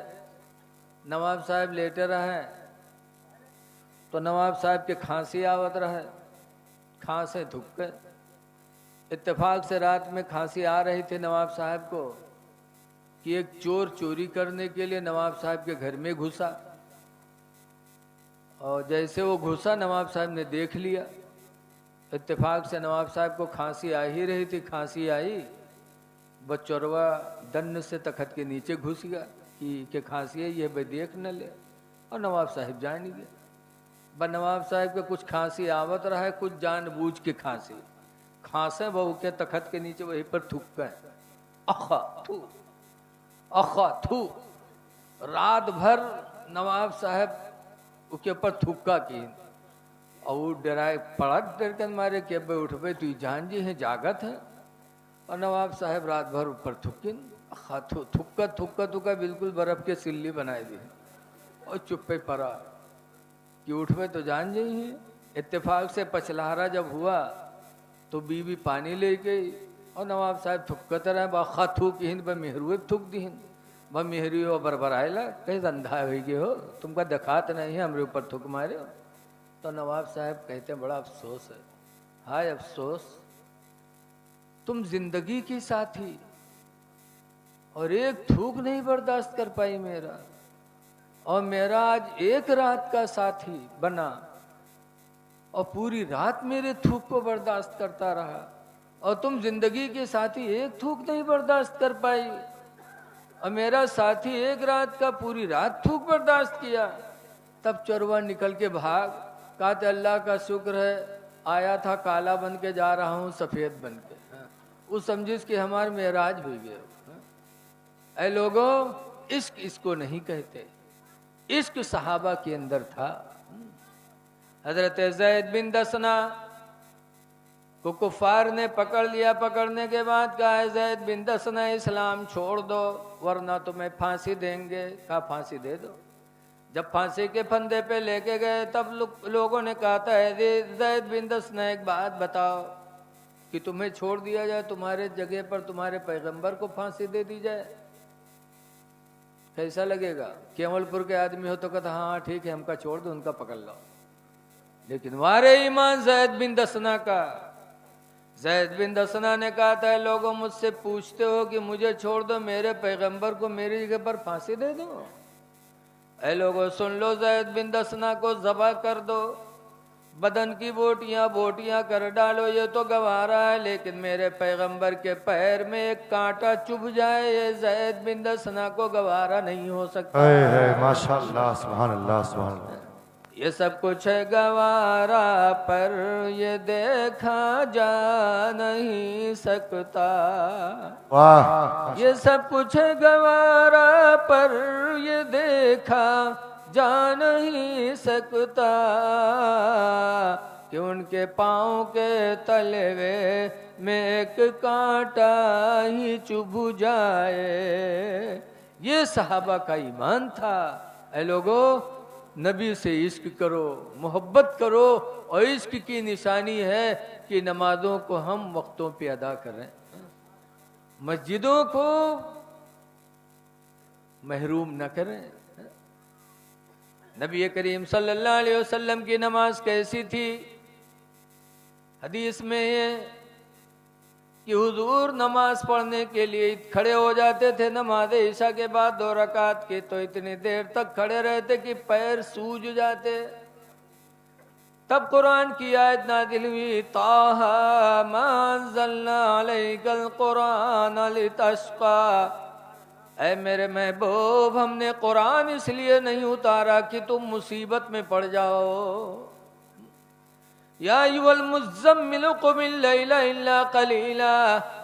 नवाब साहब लेटे रहे तो नवाब साहब के खांसी आवत रहे, खांसे धुक गए। इत्तेफाक से रात में खांसी आ रही थी नवाब साहब को कि एक चोर चोरी करने के लिए नवाब साहब के घर में घुसा, और जैसे वो घुसा नवाब साहब ने देख लिया। इत्तेफाक से नवाब साहब को खांसी आ ही रही थी, खांसी आई, बचौरवा दन्न से तखत के नीचे घुस गया कि खांसी है ये भाई देख न ले, और नवाब साहब जान गए। बस नवाब साहब के कुछ खांसी आवत रहा है, कुछ जानबूझ के खांसे बहू के तखत के नीचे वहीं पर थूक गए, अखा थू। रात भर नवाब साहब उसके ऊपर थूका की, और वो डराए पड़ा, डर कर मारे कि अब उठ भाई तू जान जी है, जागत है। और नवाब साहब रात भर ऊपर थुकिन, थुक्का थुक्का थुक्का बिल्कुल बर्फ के सिल्ली बनाए दी, और चुप्पे पड़ा कि उठ भाई तो जान जी है। इत्तेफाक से पछलहारा जब हुआ तो बीवी पानी ले गई, और नवाब साहब थुक्कत रहे, बखा थूक हिंद ब मेहरू थूक दीन, ब मेहरी हो बरबर आयला, कहीं अंधा हो गए हो, तुमका दिखात नहीं है, हमरे ऊपर थूक मारे हो। तो नवाब साहब कहते बड़ा अफसोस है, हाय अफसोस, तुम जिंदगी की साथी और एक थूक नहीं बर्दाश्त कर पाई मेरा, और मेरा आज एक रात का साथी बना और पूरी रात मेरे थूक को बर्दाश्त करता रहा, और तुम जिंदगी के साथी एक थूक नहीं बर्दाश्त कर पाई, और मेरा साथी एक रात का पूरी रात थूक बर्दाश्त किया। तब चोरवा निकल के भाग, कहा अल्लाह का शुक्र है आया था काला बन के जा रहा हूँ सफेद बन के, उस समझिस कि हमारे मेराज हो गए। ऐ लोगों, इश्क इसको नहीं कहते, इश्क सहाबा के अंदर था। हजरत ज़ैद बिन दसना को कुफार ने पकड़ लिया, पकड़ने के बाद कहा ज़ैद बिन दसना इस्लाम छोड़ दो वरना तुम्हें फांसी देंगे। कहा फांसी दे दो। जब फांसी के फंदे पे लेके गए तब लोगों ने कहा था ज़ैद बिन दसना एक बात बताओ कि तुम्हें छोड़ दिया जाए, तुम्हारे जगह पर तुम्हारे पैगंबर को फांसी दे दी जाए, कैसा लगेगा? केवलपुर के आदमी हो तो कहता हाँ ठीक है हमका छोड़ दो, उनका पकड़ लो। लेकिन वारे ईमान ज़ैद बिन दसना का, ज़ैद बिन दसना ने कहा था लोगों मुझसे पूछते हो कि मुझे छोड़ दो, मेरे पैगंबर को मेरी जगह पर फांसी दे दो। ऐ लोगों सुन लो, ज़ैद बिन दसना को ज़बह कर दो, बदन की बोटियां बोटियां कर डालो, ये तो गवारा है, लेकिन मेरे पैगंबर के पैर में एक कांटा चुभ जाए ये ज़ैद बिन दसना को गवारा नहीं हो सकता। माशाअल्लाह, सुभान अल्लाह, सुभान अल्लाह। ये सब कुछ है गवारा पर ये देखा जा नहीं सकता, वाह। ये सब कुछ है गवारा पर ये देखा जा नहीं सकता, कि उनके पाँव के तलवे में एक कांटा ही चुभ जाए। ये सहाबा का ईमान था। ऐ लोगों, नबी से इश्क करो, मोहब्बत करो। और इश्क की निशानी है कि नमाजों को हम वक्तों पे अदा करें, मस्जिदों को महरूम न करें। नबी करीम सल्लल्लाहु अलैहि वसल्लम की नमाज कैसी थी? हदीस में है कि हुजूर नमाज पढ़ने के लिए खड़े हो जाते थे नमाज ईशा के बाद 2 रकात के, तो इतनी देर तक खड़े रहते कि पैर सूज जाते। तब कुरान की आयत नाज़िल हुई, ताहा मा अंज़लना अलैकल कुरान लितश्क़ा। ऐ मेरे महबूब, हमने कुरान इसलिए नहीं उतारा कि तुम मुसीबत में पड़ जाओ। या अय्युहल मुज़्ज़म्मिल क़ुमिल लैला इल्ला क़लीला।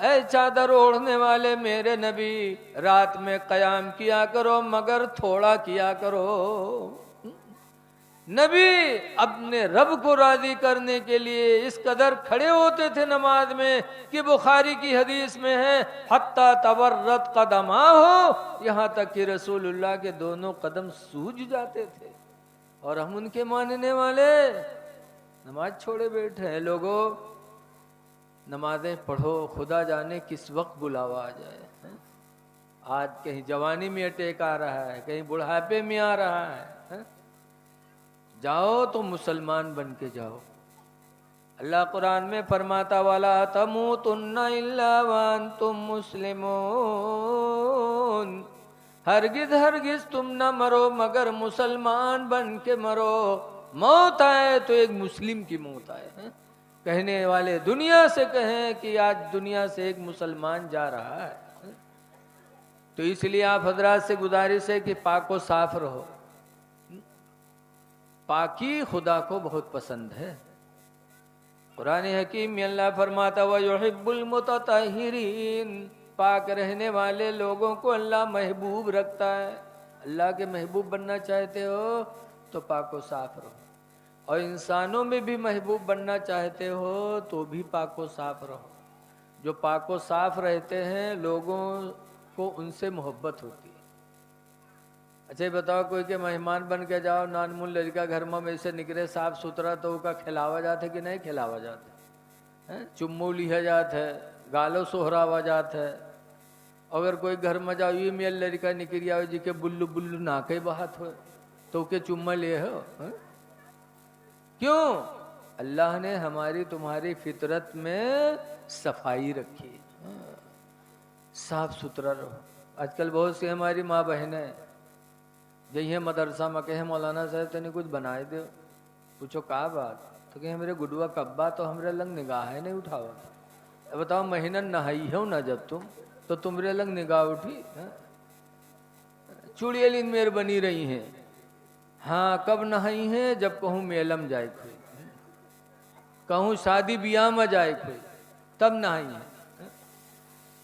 ऐ चादर ओढ़ने वाले मेरे नबी, रात में क़याम किया करो मगर थोड़ा किया करो। नबी अपने रब को राजी करने के लिए इस कदर खड़े होते थे नमाज में कि बुखारी की हदीस में है, हत्ता तवर्रत कदमा हो, यहाँ तक कि रसूलुल्लाह के दोनों कदम सूज जाते थे। और हम उनके मानने वाले नमाज छोड़े बैठे हैं। लोगों, नमाजें पढ़ो, खुदा जाने किस वक्त बुलावा आ जाए। आज कहीं जवानी में अटैक आ रहा है, कहीं बुढ़ापे में आ रहा है। जाओ तो मुसलमान बन के जाओ। अल्लाह कुरान में फरमाता, वाला तमूतुन्ना इल्ला व अंतुम मुस्लिमून। हरगिज हरगिज तुम न मरो मगर मुसलमान बन के मरो। मौत आए तो एक मुस्लिम की मौत आए। कहने वाले दुनिया से कहें कि आज दुनिया से एक मुसलमान जा रहा है। तो इसलिए आप हजरात से गुजारिश है कि पाक व साफ रहो। पाकी खुदा को बहुत पसंद है। कुरान हकीम में अल्लाह फरमाता, व युहिब्बुल मुतताहिरीन। पाक रहने वाले लोगों को अल्लाह महबूब रखता है। अल्लाह के महबूब बनना चाहते हो तो पाक व साफ रहो, और इंसानों में भी महबूब बनना चाहते हो तो भी पाक व साफ रहो। जो पाक व साफ रहते हैं लोगों को उनसे मोहब्बत होती है। अच्छा ये बताओ, कोई के मेहमान बन के जाओ, नानमुल लड़का घर में ऐसे निकले साफ सुथरा, तो उसका खिलावा जाता है कि नहीं खिलावा जाता है? चुम्मू लिया जाता है, गालो सोहरावा जाता है। अगर कोई घर में जाओ ये मेल लड़का निकल आओ जी के बुल्लू बुल्लू नाके बात हो तो के चुम्मा ले हो। क्यों? अल्लाह ने हमारी तुम्हारी फितरत में सफाई रखी। साफ सुथरा रहो। आजकल बहुत सी हमारी माँ बहनें जही मदरसा में कहे मौलाना साहब तेने कुछ बनाए दो। पूछो का बात? तो कहे मेरे गुडुआ कब्बा तो हमरे लंग निगाह है नहीं उठावा। अब बताओ महीना नहाई हो ना जब तुम, तो तुमरे लंग निगाह उठी? चूड़ियलिन मेर बनी रही हैं। हाँ कब नहाई है? जब कहूँ मेलम जाए कोई, कहूँ शादी ब्याह में जाए कोई, तब नहाई है।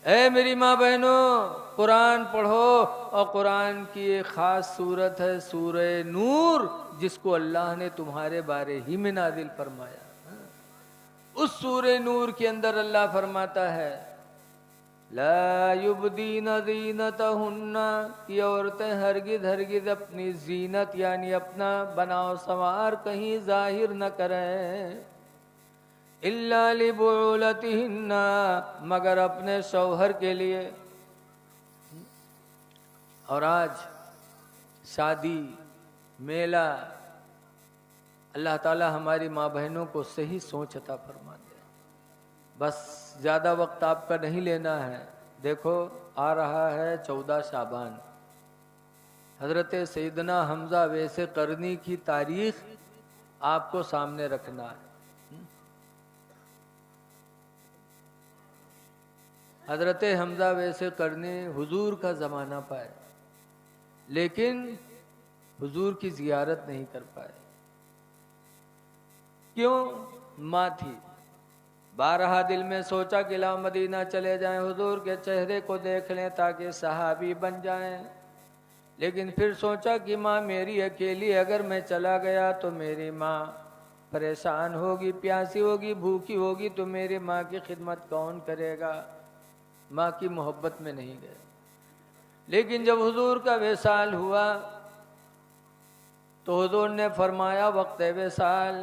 ऐ मेरी माँ बहनों, कुरान पढ़ो। और कुरान की एक खास सूरत है सूरह नूर, जिसको अल्लाह ने तुम्हारे बारे ही में नाजिल फरमाया। उस सूरह नूर के अंदर अल्लाह फरमाता है, ला युबदीना ज़ीनतहुन्ना, कि औरतें हरगिज हरगिज अपनी जीनत यानी अपना बनाव संवार कहीं जाहिर न करें। इल्ला लिबुलतिहिन्ना, मगर अपने शौहर के लिए। और आज शादी मेला, अल्लाह ताला हमारी माँ बहनों को सही सोच अता फरमा दे। बस ज़्यादा वक्त आपका नहीं लेना है। देखो आ रहा है 14 शाबान, हजरत सैयदना हमजा वैसे करनी की तारीख आपको सामने रखना है। हजरत हमजा वैसे करने हुजूर का ज़माना पाए, लेकिन हुजूर की ज़ियारत नहीं कर पाए। क्यों? माँ थी। 12 दिल में सोचा कि ला मदीना चले जाएं, हुजूर के चेहरे को देख लें ताकि सहाबी बन जाएं। लेकिन फिर सोचा कि माँ मेरी अकेली, अगर मैं चला गया तो मेरी माँ परेशान होगी, प्यासी होगी, भूखी होगी, तो मेरी माँ की खिदमत कौन करेगा? माँ की मोहब्बत में नहीं गए। लेकिन जब हुजूर का विसाल हुआ तो हुजूर ने फरमाया वक्त विसाल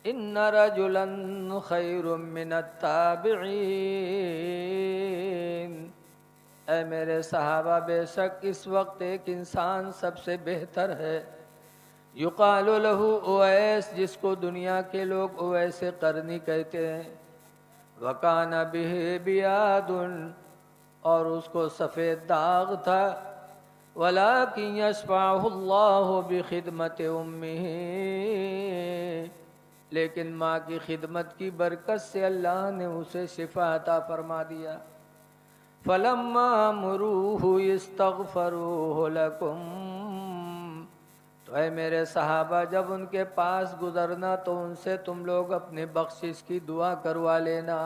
इन्ना रजुलन खैरुम मिनत ताबिईन, ऐ मेरे सहाबा बेशक इस वक्त एक इंसान सबसे बेहतर है। युकालु लहू उवैस, जिसको दुनिया के लोग उवैस करनी कहते हैं। वकाना बिही बियादुन, और उसको सफ़ेद दाग था। वलाकिन यशफ़अहुल्लाहु बिखिदमत उम्मिही, लेकिन माँ की खिदमत की बरकत से अल्लाह ने उसे शिफा अता फरमा दिया। फलम्मा मुरूहु इस्तग़फरूहु लकुम, तो ऐ मेरे सहाबा जब उनके पास गुजरना तो उनसे तुम लोग अपने बख्शिश की दुआ करवा लेना।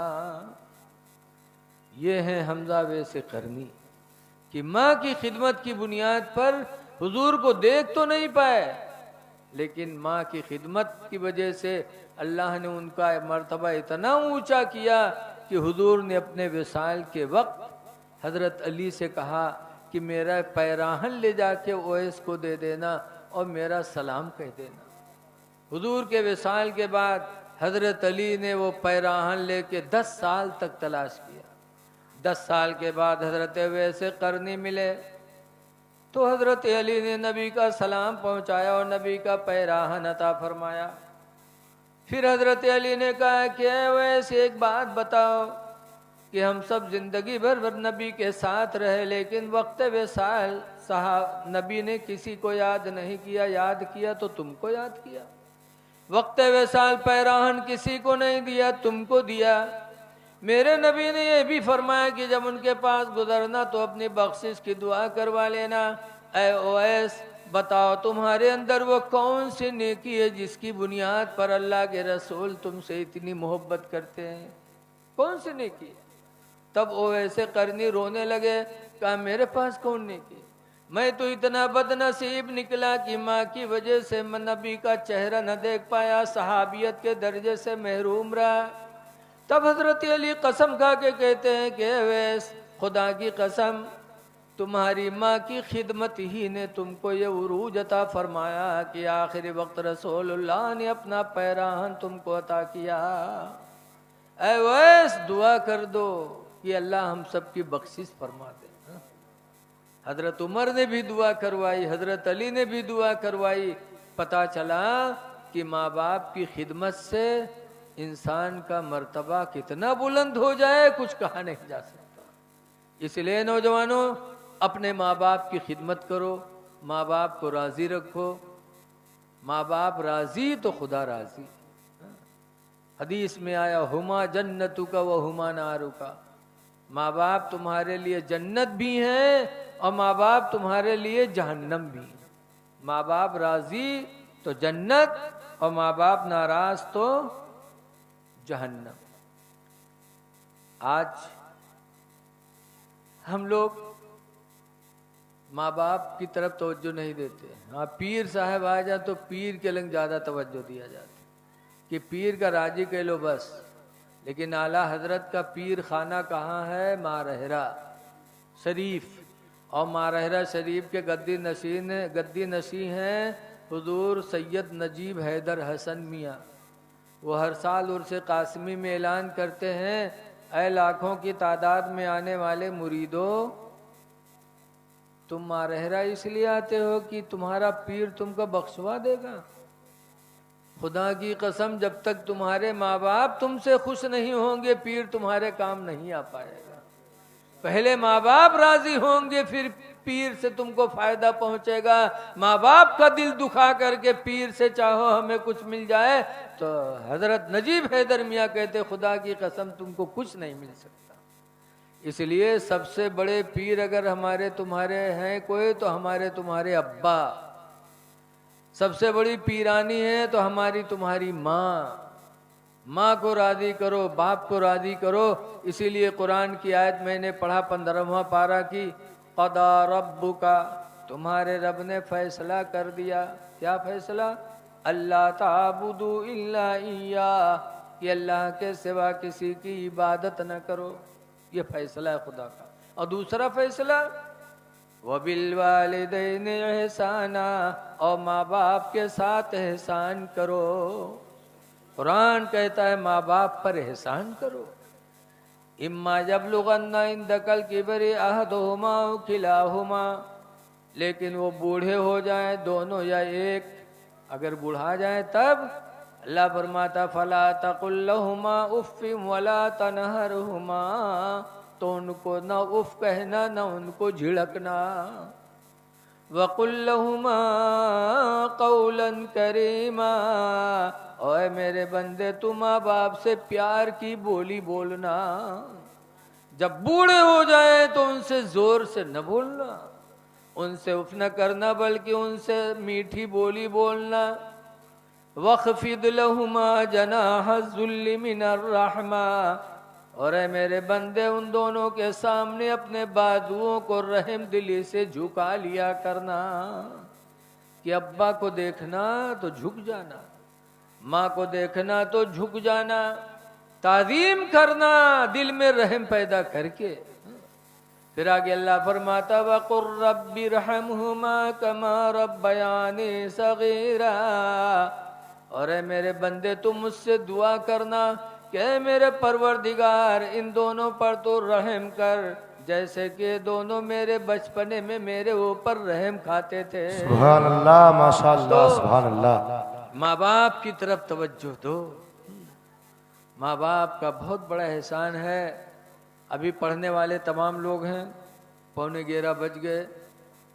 ये है हमजा वैसे करनी कि माँ की खिदमत की बुनियाद पर हुजूर को देख तो नहीं पाए, लेकिन माँ की खिदमत की वजह से अल्लाह ने उनका मर्तबा इतना ऊंचा किया कि हुजूर ने अपने विसाल के वक्त हजरत अली से कहा कि मेरा पैराहन ले जाके ओवैस को दे देना और मेरा सलाम कह देना। हुजूर के विसाल के बाद हजरत अली ने वो पैराहन लेके 10 साल तक तलाश किया। 10 साल के बाद हजरत वैसे करनी मिले तो हजरत अली ने नबी का सलाम पहुंचाया और नबी का पैराहन अता फरमाया। फिर हजरत अली ने कहा कि वैसे एक बात बताओ कि हम सब जिंदगी भर नबी के साथ रहे, लेकिन वक्त विसाल साहब नबी ने किसी को याद नहीं किया, याद किया तो तुमको याद किया। वक्त विसाल पैराहन किसी को नहीं दिया, तुमको दिया। मेरे नबी ने यह भी फरमाया कि जब उनके पास गुजरना तो अपनी बख्शिश की दुआ करवा लेना। ऐ ओवैस बताओ तुम्हारे अंदर वो कौन सी नेकी है जिसकी बुनियाद पर अल्लाह के रसूल तुमसे इतनी मोहब्बत करते हैं, कौन सी नेकी है? तब ओवैस करनी रोने लगे, कहा मेरे पास कौन नेकी, मैं तो इतना बदनसीब निकला कि माँ की वजह से मैं नबी का चेहरा न देख पाया, सहाबियत के दर्जे से महरूम रहा। तब हजरत अली कसम खा के कहते हैं कि ओवैस खुदा की कसम तुम्हारी माँ की खिदमत ही ने तुमको ये उरूज अता फरमाया कि आखिरी वक्त रसूलुल्लाह ने अपना पैराहन तुमको अता किया। ऐ ओवैस दुआ कर दो कि अल्लाह हम सब की बख्शिश फरमा दे। हजरत उमर ने भी दुआ करवाई, हजरत अली ने भी दुआ करवाई। पता चला कि माँ बाप की खिदमत से इंसान का मर्तबा कितना बुलंद हो जाए कुछ कहा नहीं जा सकता। इसलिए नौजवानों अपने माँ बाप की खिदमत करो, माँ बाप को राजी रखो। माँ बाप राजी तो खुदा राजी। हदीस में आया हुमा जन्नतु का व हुमा नारू का, माँ बाप तुम्हारे लिए जन्नत भी हैं और माँ बाप तुम्हारे लिए जहन्नम भी। माँ बाप राजी तो जन्नत और माँ बाप नाराज तो जहन्नम। आज हम लोग माँ बाप की तरफ तवज्जो नहीं देते। हाँ पीर साहब आ जाए तो पीर के लंग ज्यादा तवज्जो दिया जाता कि पीर का राजी कह लो बस। लेकिन आला हजरत का पीर खाना कहाँ है? मारहरा शरीफ। और मारहरा शरीफ के गद्दी नशी हैं हुजूर सैयद नजीब हैदर हसन मियाँ। वो हर साल उर्स कासमी में ऐलान करते हैं, ऐ लाखों की तादाद में आने वाले मुरीदों, तुम मारहरा इसलिए आते हो कि तुम्हारा पीर तुमको बख्शवा देगा। खुदा की कसम जब तक तुम्हारे माँ बाप तुमसे खुश नहीं होंगे पीर तुम्हारे काम नहीं आ पाएगा। पहले माँ बाप राजी होंगे फिर पीर से तुमको फायदा पहुंचेगा। माँ बाप का दिल दुखा करके पीर से चाहो हमें कुछ मिल जाए, तो हजरत नजीब हैदर मियाँ कहते खुदा की कसम तुमको कुछ नहीं मिल सकता। इसलिए सबसे बड़े पीर अगर हमारे तुम्हारे हैं कोई तो हमारे तुम्हारे अब्बा। सबसे बड़ी पीरानी है तो हमारी तुम्हारी माँ। माँ को राजी करो, बाप को राजी करो। इसीलिए कुरान की आयत मैंने पढ़ा 15वां पारा की, क़दा रब्बुका, तुम्हारे रब ने फैसला कर दिया। क्या फैसला? अल्लाह ताबुदू इल्ला इय्या, कि अल्लाह के सिवा किसी की इबादत न करो। ये फैसला है खुदा का। और दूसरा फैसला वबिल वालिदैन एहसाना, और माँ बाप के साथ एहसान करो। कुरान कहता है माँ बाप पर एहसान करो। इम्मा यबलुगन्ना इंदकल किबरी अहदुहुमा औ किलाहुमा, लेकिन वो बूढ़े हो जाए दोनों या एक, अगर बुढ़ा जाए तब अल्लाह फरमाता फला तकुल लहुमा उफ्फिम वला तनहरहुमा, तो उनको न उफ कहना न उनको झिड़कना। वकुल लहुमा कौलन करीमा, ओए मेरे बंदे तू माँ बाप से प्यार की बोली बोलना। जब बूढ़े हो जाए तो उनसे जोर से न बोलना, उनसे उफ न करना, बल्कि उनसे मीठी बोली बोलना। वख्फिद लहुमा जनाह ज़ुल्लि मिनर रहमा, और मेरे बंदे उन दोनों के सामने अपने बाजुओं को रहम दिली से झुका लिया करना। कि अब्बा को देखना तो झुक जाना, माँ को देखना तो झुक जाना, ताजीम करना दिल में रहम पैदा करके। फिर आगे अल्लाह फरमाता वक़ुर रब्बि रहमहुमा कमा रब्बयानी सगीरा, और मेरे बंदे तुम मुझसे दुआ करना कि मेरे परवरदिगार इन दोनों पर तो रहम कर, जैसे कि दोनों मेरे बचपने में मेरे ऊपर रहम खाते थे। सुभान अल्लाह, माशाअल्लाह, सुभान अल्लाह। माँ बाप की तरफ तवज्जो दो। माँ बाप का बहुत बड़ा एहसान है। अभी पढ़ने वाले तमाम लोग हैं, 11:15 बज गए।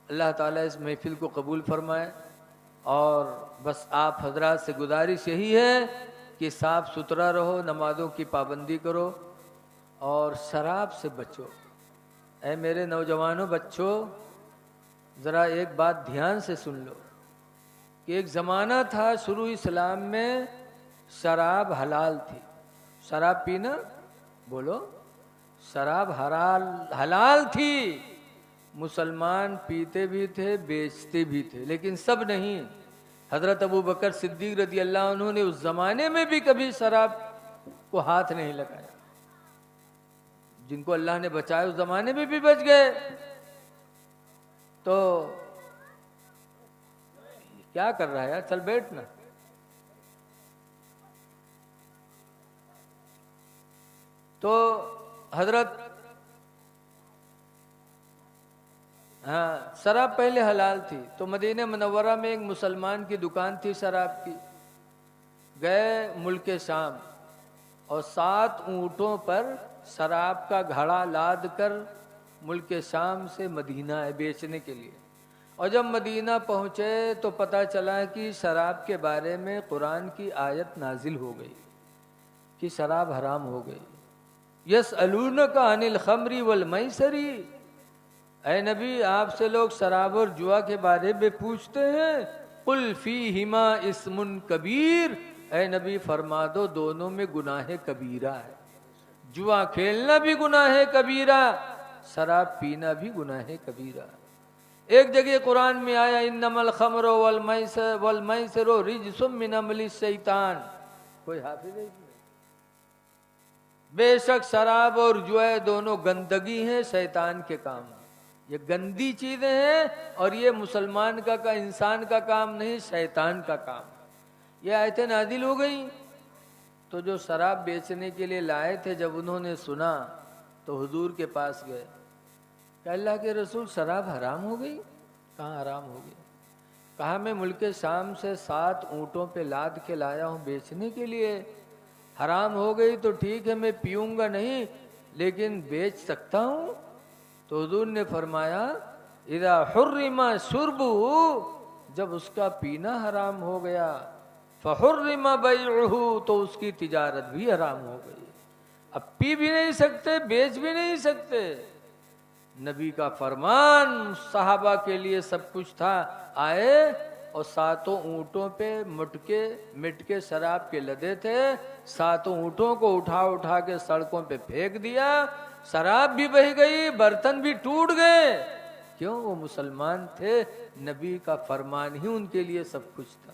अल्लाह ताला इस महफिल को कबूल फरमाए। और बस आप हजरात से गुजारिश यही है कि साफ सुथरा रहो, नमाजों की पाबंदी करो और शराब से बचो। ऐ मेरे नौजवानों बच्चों, ज़रा एक बात ध्यान से सुन लो कि एक ज़माना था शुरू इस्लाम में शराब हलाल थी। शराब पीना, बोलो, शराब हलाल थी। मुसलमान पीते भी थे, बेचते भी थे, लेकिन सब नहीं। हजरत अबू बकर सिद्दीक रज़ी अल्लाह अन्हु ने उस जमाने में भी कभी शराब को हाथ नहीं लगाया। जिनको अल्लाह ने बचाया उस जमाने में भी बच गए। तो क्या कर रहा है यार, चल बैठ ना। तो हजरत, हाँ, शराब पहले हलाल थी। तो मदीने मुनव्वरा में एक मुसलमान की दुकान थी शराब की। गए मुल्क शाम और 7 ऊँटों पर शराब का घड़ा लाद कर मुल्क शाम से मदीना है बेचने के लिए। और जब मदीना पहुँचे तो पता चला कि शराब के बारे में कुरान की आयत नाजिल हो गई कि शराब हराम हो गई। यसअलूनका अनिल खमरी वल मैसरी, ऐ नबी आपसे लोग शराब और जुआ के बारे में पूछते हैं। कुल फीहिमा इस्मुन कबीर, ऐ नबी फरमा दो दोनों में गुनाह कबीरा है। जुआ खेलना भी गुनाह कबीरा, शराब पीना भी गुनाह कबीरा। एक जगह कुरान में आया इन्नमल खमरो वल मैसरो रिजसुम मिन अमलि शैतान। कोई हाफिज है? बेशक शराब और जुआ दोनों गंदगी हैं, शैतान के काम। ये गंदी चीजें हैं और ये मुसलमान का इंसान का काम नहीं, शैतान का काम। ये आयतें नाजिल हो गई। तो जो शराब बेचने के लिए लाए थे, जब उन्होंने सुना तो हुजूर के पास गए। क्या अल्लाह के रसूल शराब हराम हो गई? कहाँ हराम हो गई? कहा मैं मुल्क शाम से 7 ऊँटों पे लाद के लाया हूँ बेचने के लिए। हराम हो गई तो ठीक है, मैं पीऊँगा नहीं, लेकिन बेच सकता हूँ। तो हुजूर ने फरमाया इदा हुर्रिमा शुर्बु, जब उसका पीना हराम हो गया, फहुर्रिमा बैउहु, तो उसकी तिजारत भी हराम हो गई। अब पी भी नहीं सकते, बेच भी नहीं सकते। नबी का फरमान, सहाबा के लिए सब कुछ था। आए और 7 ऊँटों पे मिटके शराब के लदे थे। 7 ऊँटों को उठा उठा के सड़कों पे फेंक दिया। शराब भी बह गई, बर्तन भी टूट गए। क्यों? वो मुसलमान थे। नबी का फरमान ही उनके लिए सब कुछ था।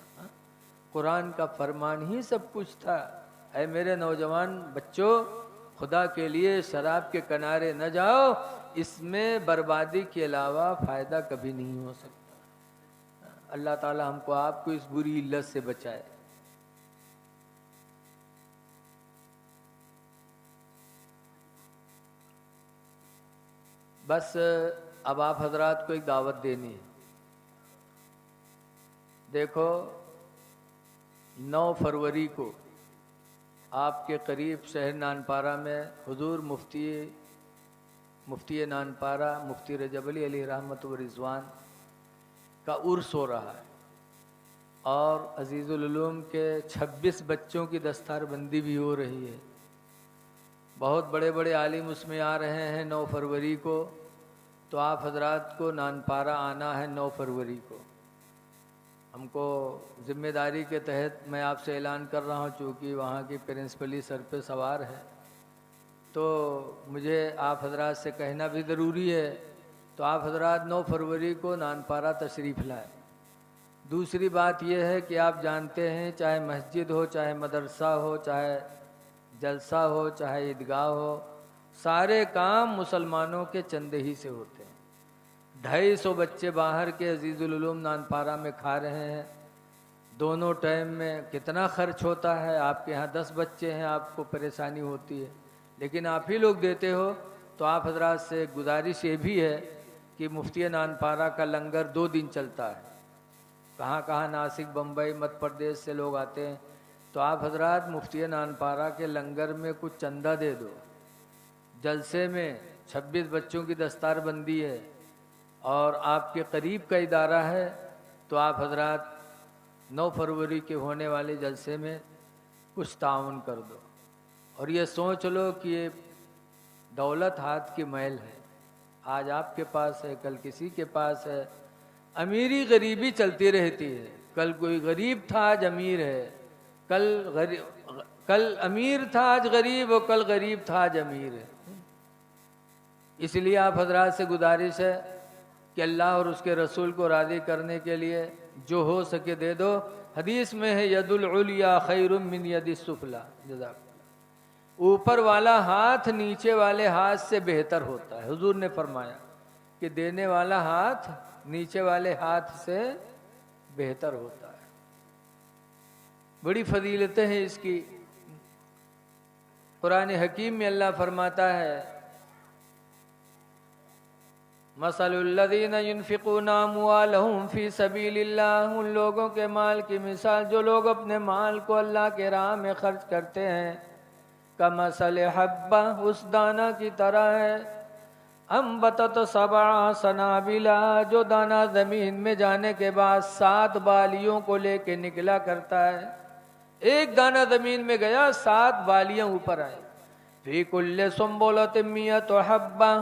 कुरान का फरमान ही सब कुछ था। ऐ मेरे नौजवान बच्चों, खुदा के लिए शराब के किनारे न जाओ, इसमें बर्बादी के अलावा फायदा कभी नहीं हो सकता। अल्लाह ताला हमको आपको इस बुरी इल्लत से बचाए। बस अब आप हजरात को एक दावत देनी है। देखो 9 फरवरी को आपके करीब शहर नानपारा में हुजूर मुफ्ती नानपारा मुफ्ती रजब अली रहमत व रिजवान का उर्स हो रहा है और अजीज़ुल उलूम के 26 बच्चों की दस्तारबंदी भी हो रही है। बहुत बड़े बड़े आलिम उसमें आ रहे हैं 9 फरवरी को। तो आप हजरात को नानपारा आना है 9 फरवरी को। हमको जिम्मेदारी के तहत मैं आपसे ऐलान कर रहा हूँ, चूँकि वहाँ की प्रिंसिपली सर पे सवार है, तो मुझे आप हजरात से कहना भी ज़रूरी है। तो आप हजरात 9 फरवरी को नानपारा तशरीफ़ लाएँ। दूसरी बात यह है कि आप जानते हैं, चाहे मस्जिद हो, चाहे मदरसा हो, चाहे जलसा हो, चाहे ईदगाह हो, सारे काम मुसलमानों के चंदे ही से होते हैं। 250 बच्चे बाहर के अजीज़ुल उलूम नानपारा में खा रहे हैं। दोनों टाइम में कितना खर्च होता है। आपके यहाँ 10 बच्चे हैं, आपको परेशानी होती है, लेकिन आप ही लोग देते हो। तो आप हजरात से गुजारिश ये भी है कि मुफ्ती नानपारा का लंगर 2 दिन चलता है। कहाँ कहाँ नासिक, बम्बई, मध्य प्रदेश से लोग आते हैं। तो आप हजरात मुफ्ती नानपारा के लंगर में कुछ चंदा दे दो। जलसे में 26 बच्चों की दस्तारबंदी है और आपके करीब का इदारा है। तो आप हजरात 9 फरवरी के होने वाले जलसे में कुछ ताउन कर दो। और ये सोच लो कि ये दौलत हाथ की मैल है। आज आपके पास है, कल किसी के पास है। अमीरी गरीबी चलती रहती है। कल कोई गरीब था, आज अमीर है। कल अमीर था, आज गरीब, और कल गरीब था, आज अमीर है। इसलिए आप हजरात से गुजारिश है कि अल्लाह और उसके रसूल को राज़ी करने के लिए जो हो सके दे दो। हदीस में है यदुल उलिया खैरुम मिन यदिस सुफला। ऊपर वाला हाथ नीचे वाले हाथ से बेहतर होता है। हुजूर ने फरमाया कि देने वाला हाथ नीचे वाले हाथ से बेहतर होता है। बड़ी फजीलतें हैं इसकी। कुरान हकीम में अल्लाह फरमाता है मसलुल्लज़ीना युनफ़िक़ूना अम्वालहुम फ़ी सबीलिल्लाह। उन लोगों के माल की मिसाल जो लोग अपने माल को अल्लाह के राह में खर्च करते हैं, कमसल हब्बा, उस दाना की तरह है, अम्बतत सबअ सनाबिला, जो दाना ज़मीन में जाने के बाद 7 बालियों को लेके निकला करता है। एक दाना ज़मीन में गया, 7 बालियाँ ऊपर आई। फ़ी कुल्लि सुम्बुलतिन मियतु हब्बा,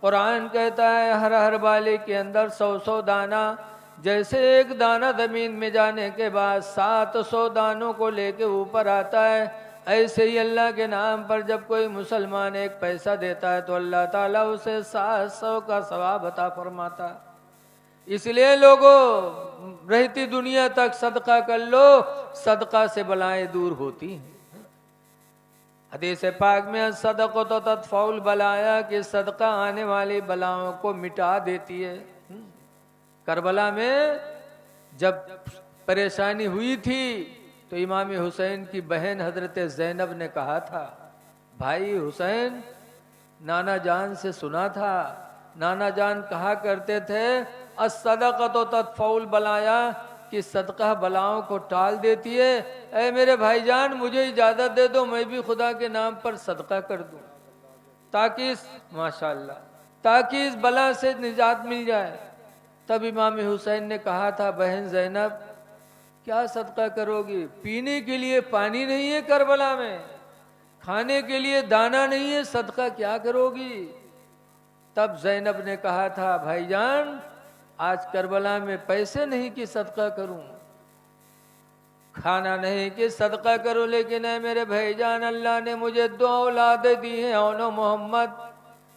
कुरान कहता है हर बाले के अंदर 100 दाना। जैसे एक दाना ज़मीन में जाने के बाद 700 दानों को लेके ऊपर आता है, ऐसे ही अल्लाह के नाम पर जब कोई मुसलमान एक पैसा देता है तो अल्लाह ताला उसे 700 का सवाब अता फरमाता। इसलिए लोगों, रहती दुनिया तक सदका कर लो, सदका से बलाएं दूर होती हैं। हदीस पाक में सदक़ो तो तत्फौल बलाया, कि सदका आने वाली बलाओं को मिटा देती है। करबला में जब परेशानी हुई थी तो इमाम हुसैन की बहन हजरत ज़ैनब ने कहा था, भाई हुसैन, नाना जान से सुना था, नाना जान कहा करते थे अस्सदक़तो तत्फौल बलाया, कि सदका बलाओं को टाल देती है। ऐ मेरे भाईजान, मुझे इजाज़त दे दो, मैं भी खुदा के नाम पर सदका कर दूं, ताकि माशाअल्लाह, ताकि इस बला से निजात मिल जाए। तब इमाम हुसैन ने कहा था, बहन ज़ैनब, क्या सदका करोगी? पीने के लिए पानी नहीं है करबला में, खाने के लिए दाना नहीं है, सदका क्या करोगी? तब ज़ैनब ने कहा था, भाईजान, आज करबला में पैसे नहीं कि सदका करूं, खाना नहीं कि सदका करूं, लेकिन है मेरे भाईजान, अल्लाह ने मुझे 2 औलादें दी हैं, औनो मोहम्मद,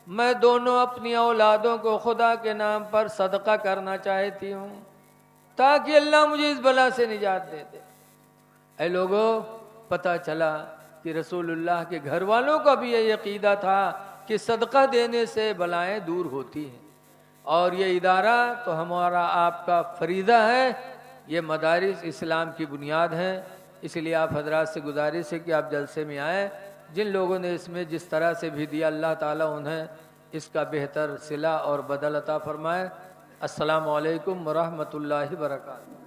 मैं दोनों अपनी औलादों को खुदा के नाम पर सदका करना चाहती हूँ, ताकि अल्लाह मुझे इस बला से निजात दे दे। ऐ लोगों, पता चला कि रसूलुल्लाह के घर वालों का भी ये अकीदा था कि सदका देने से बलाएं दूर होती हैं। और ये इदारा तो हमारा आपका फरीदा है, ये मदारिस इस्लाम की बुनियाद हैं। इसलिए आप हजरात से गुजारिश है कि आप जलसे में आएँ। जिन लोगों ने इसमें जिस तरह से भी दिया, अल्लाह ताला उन्हें इसका बेहतर सिला और बदल अता फरमाए। अस्सलामु अलैकुम व रहमतुल्लाहि व बरकातहू।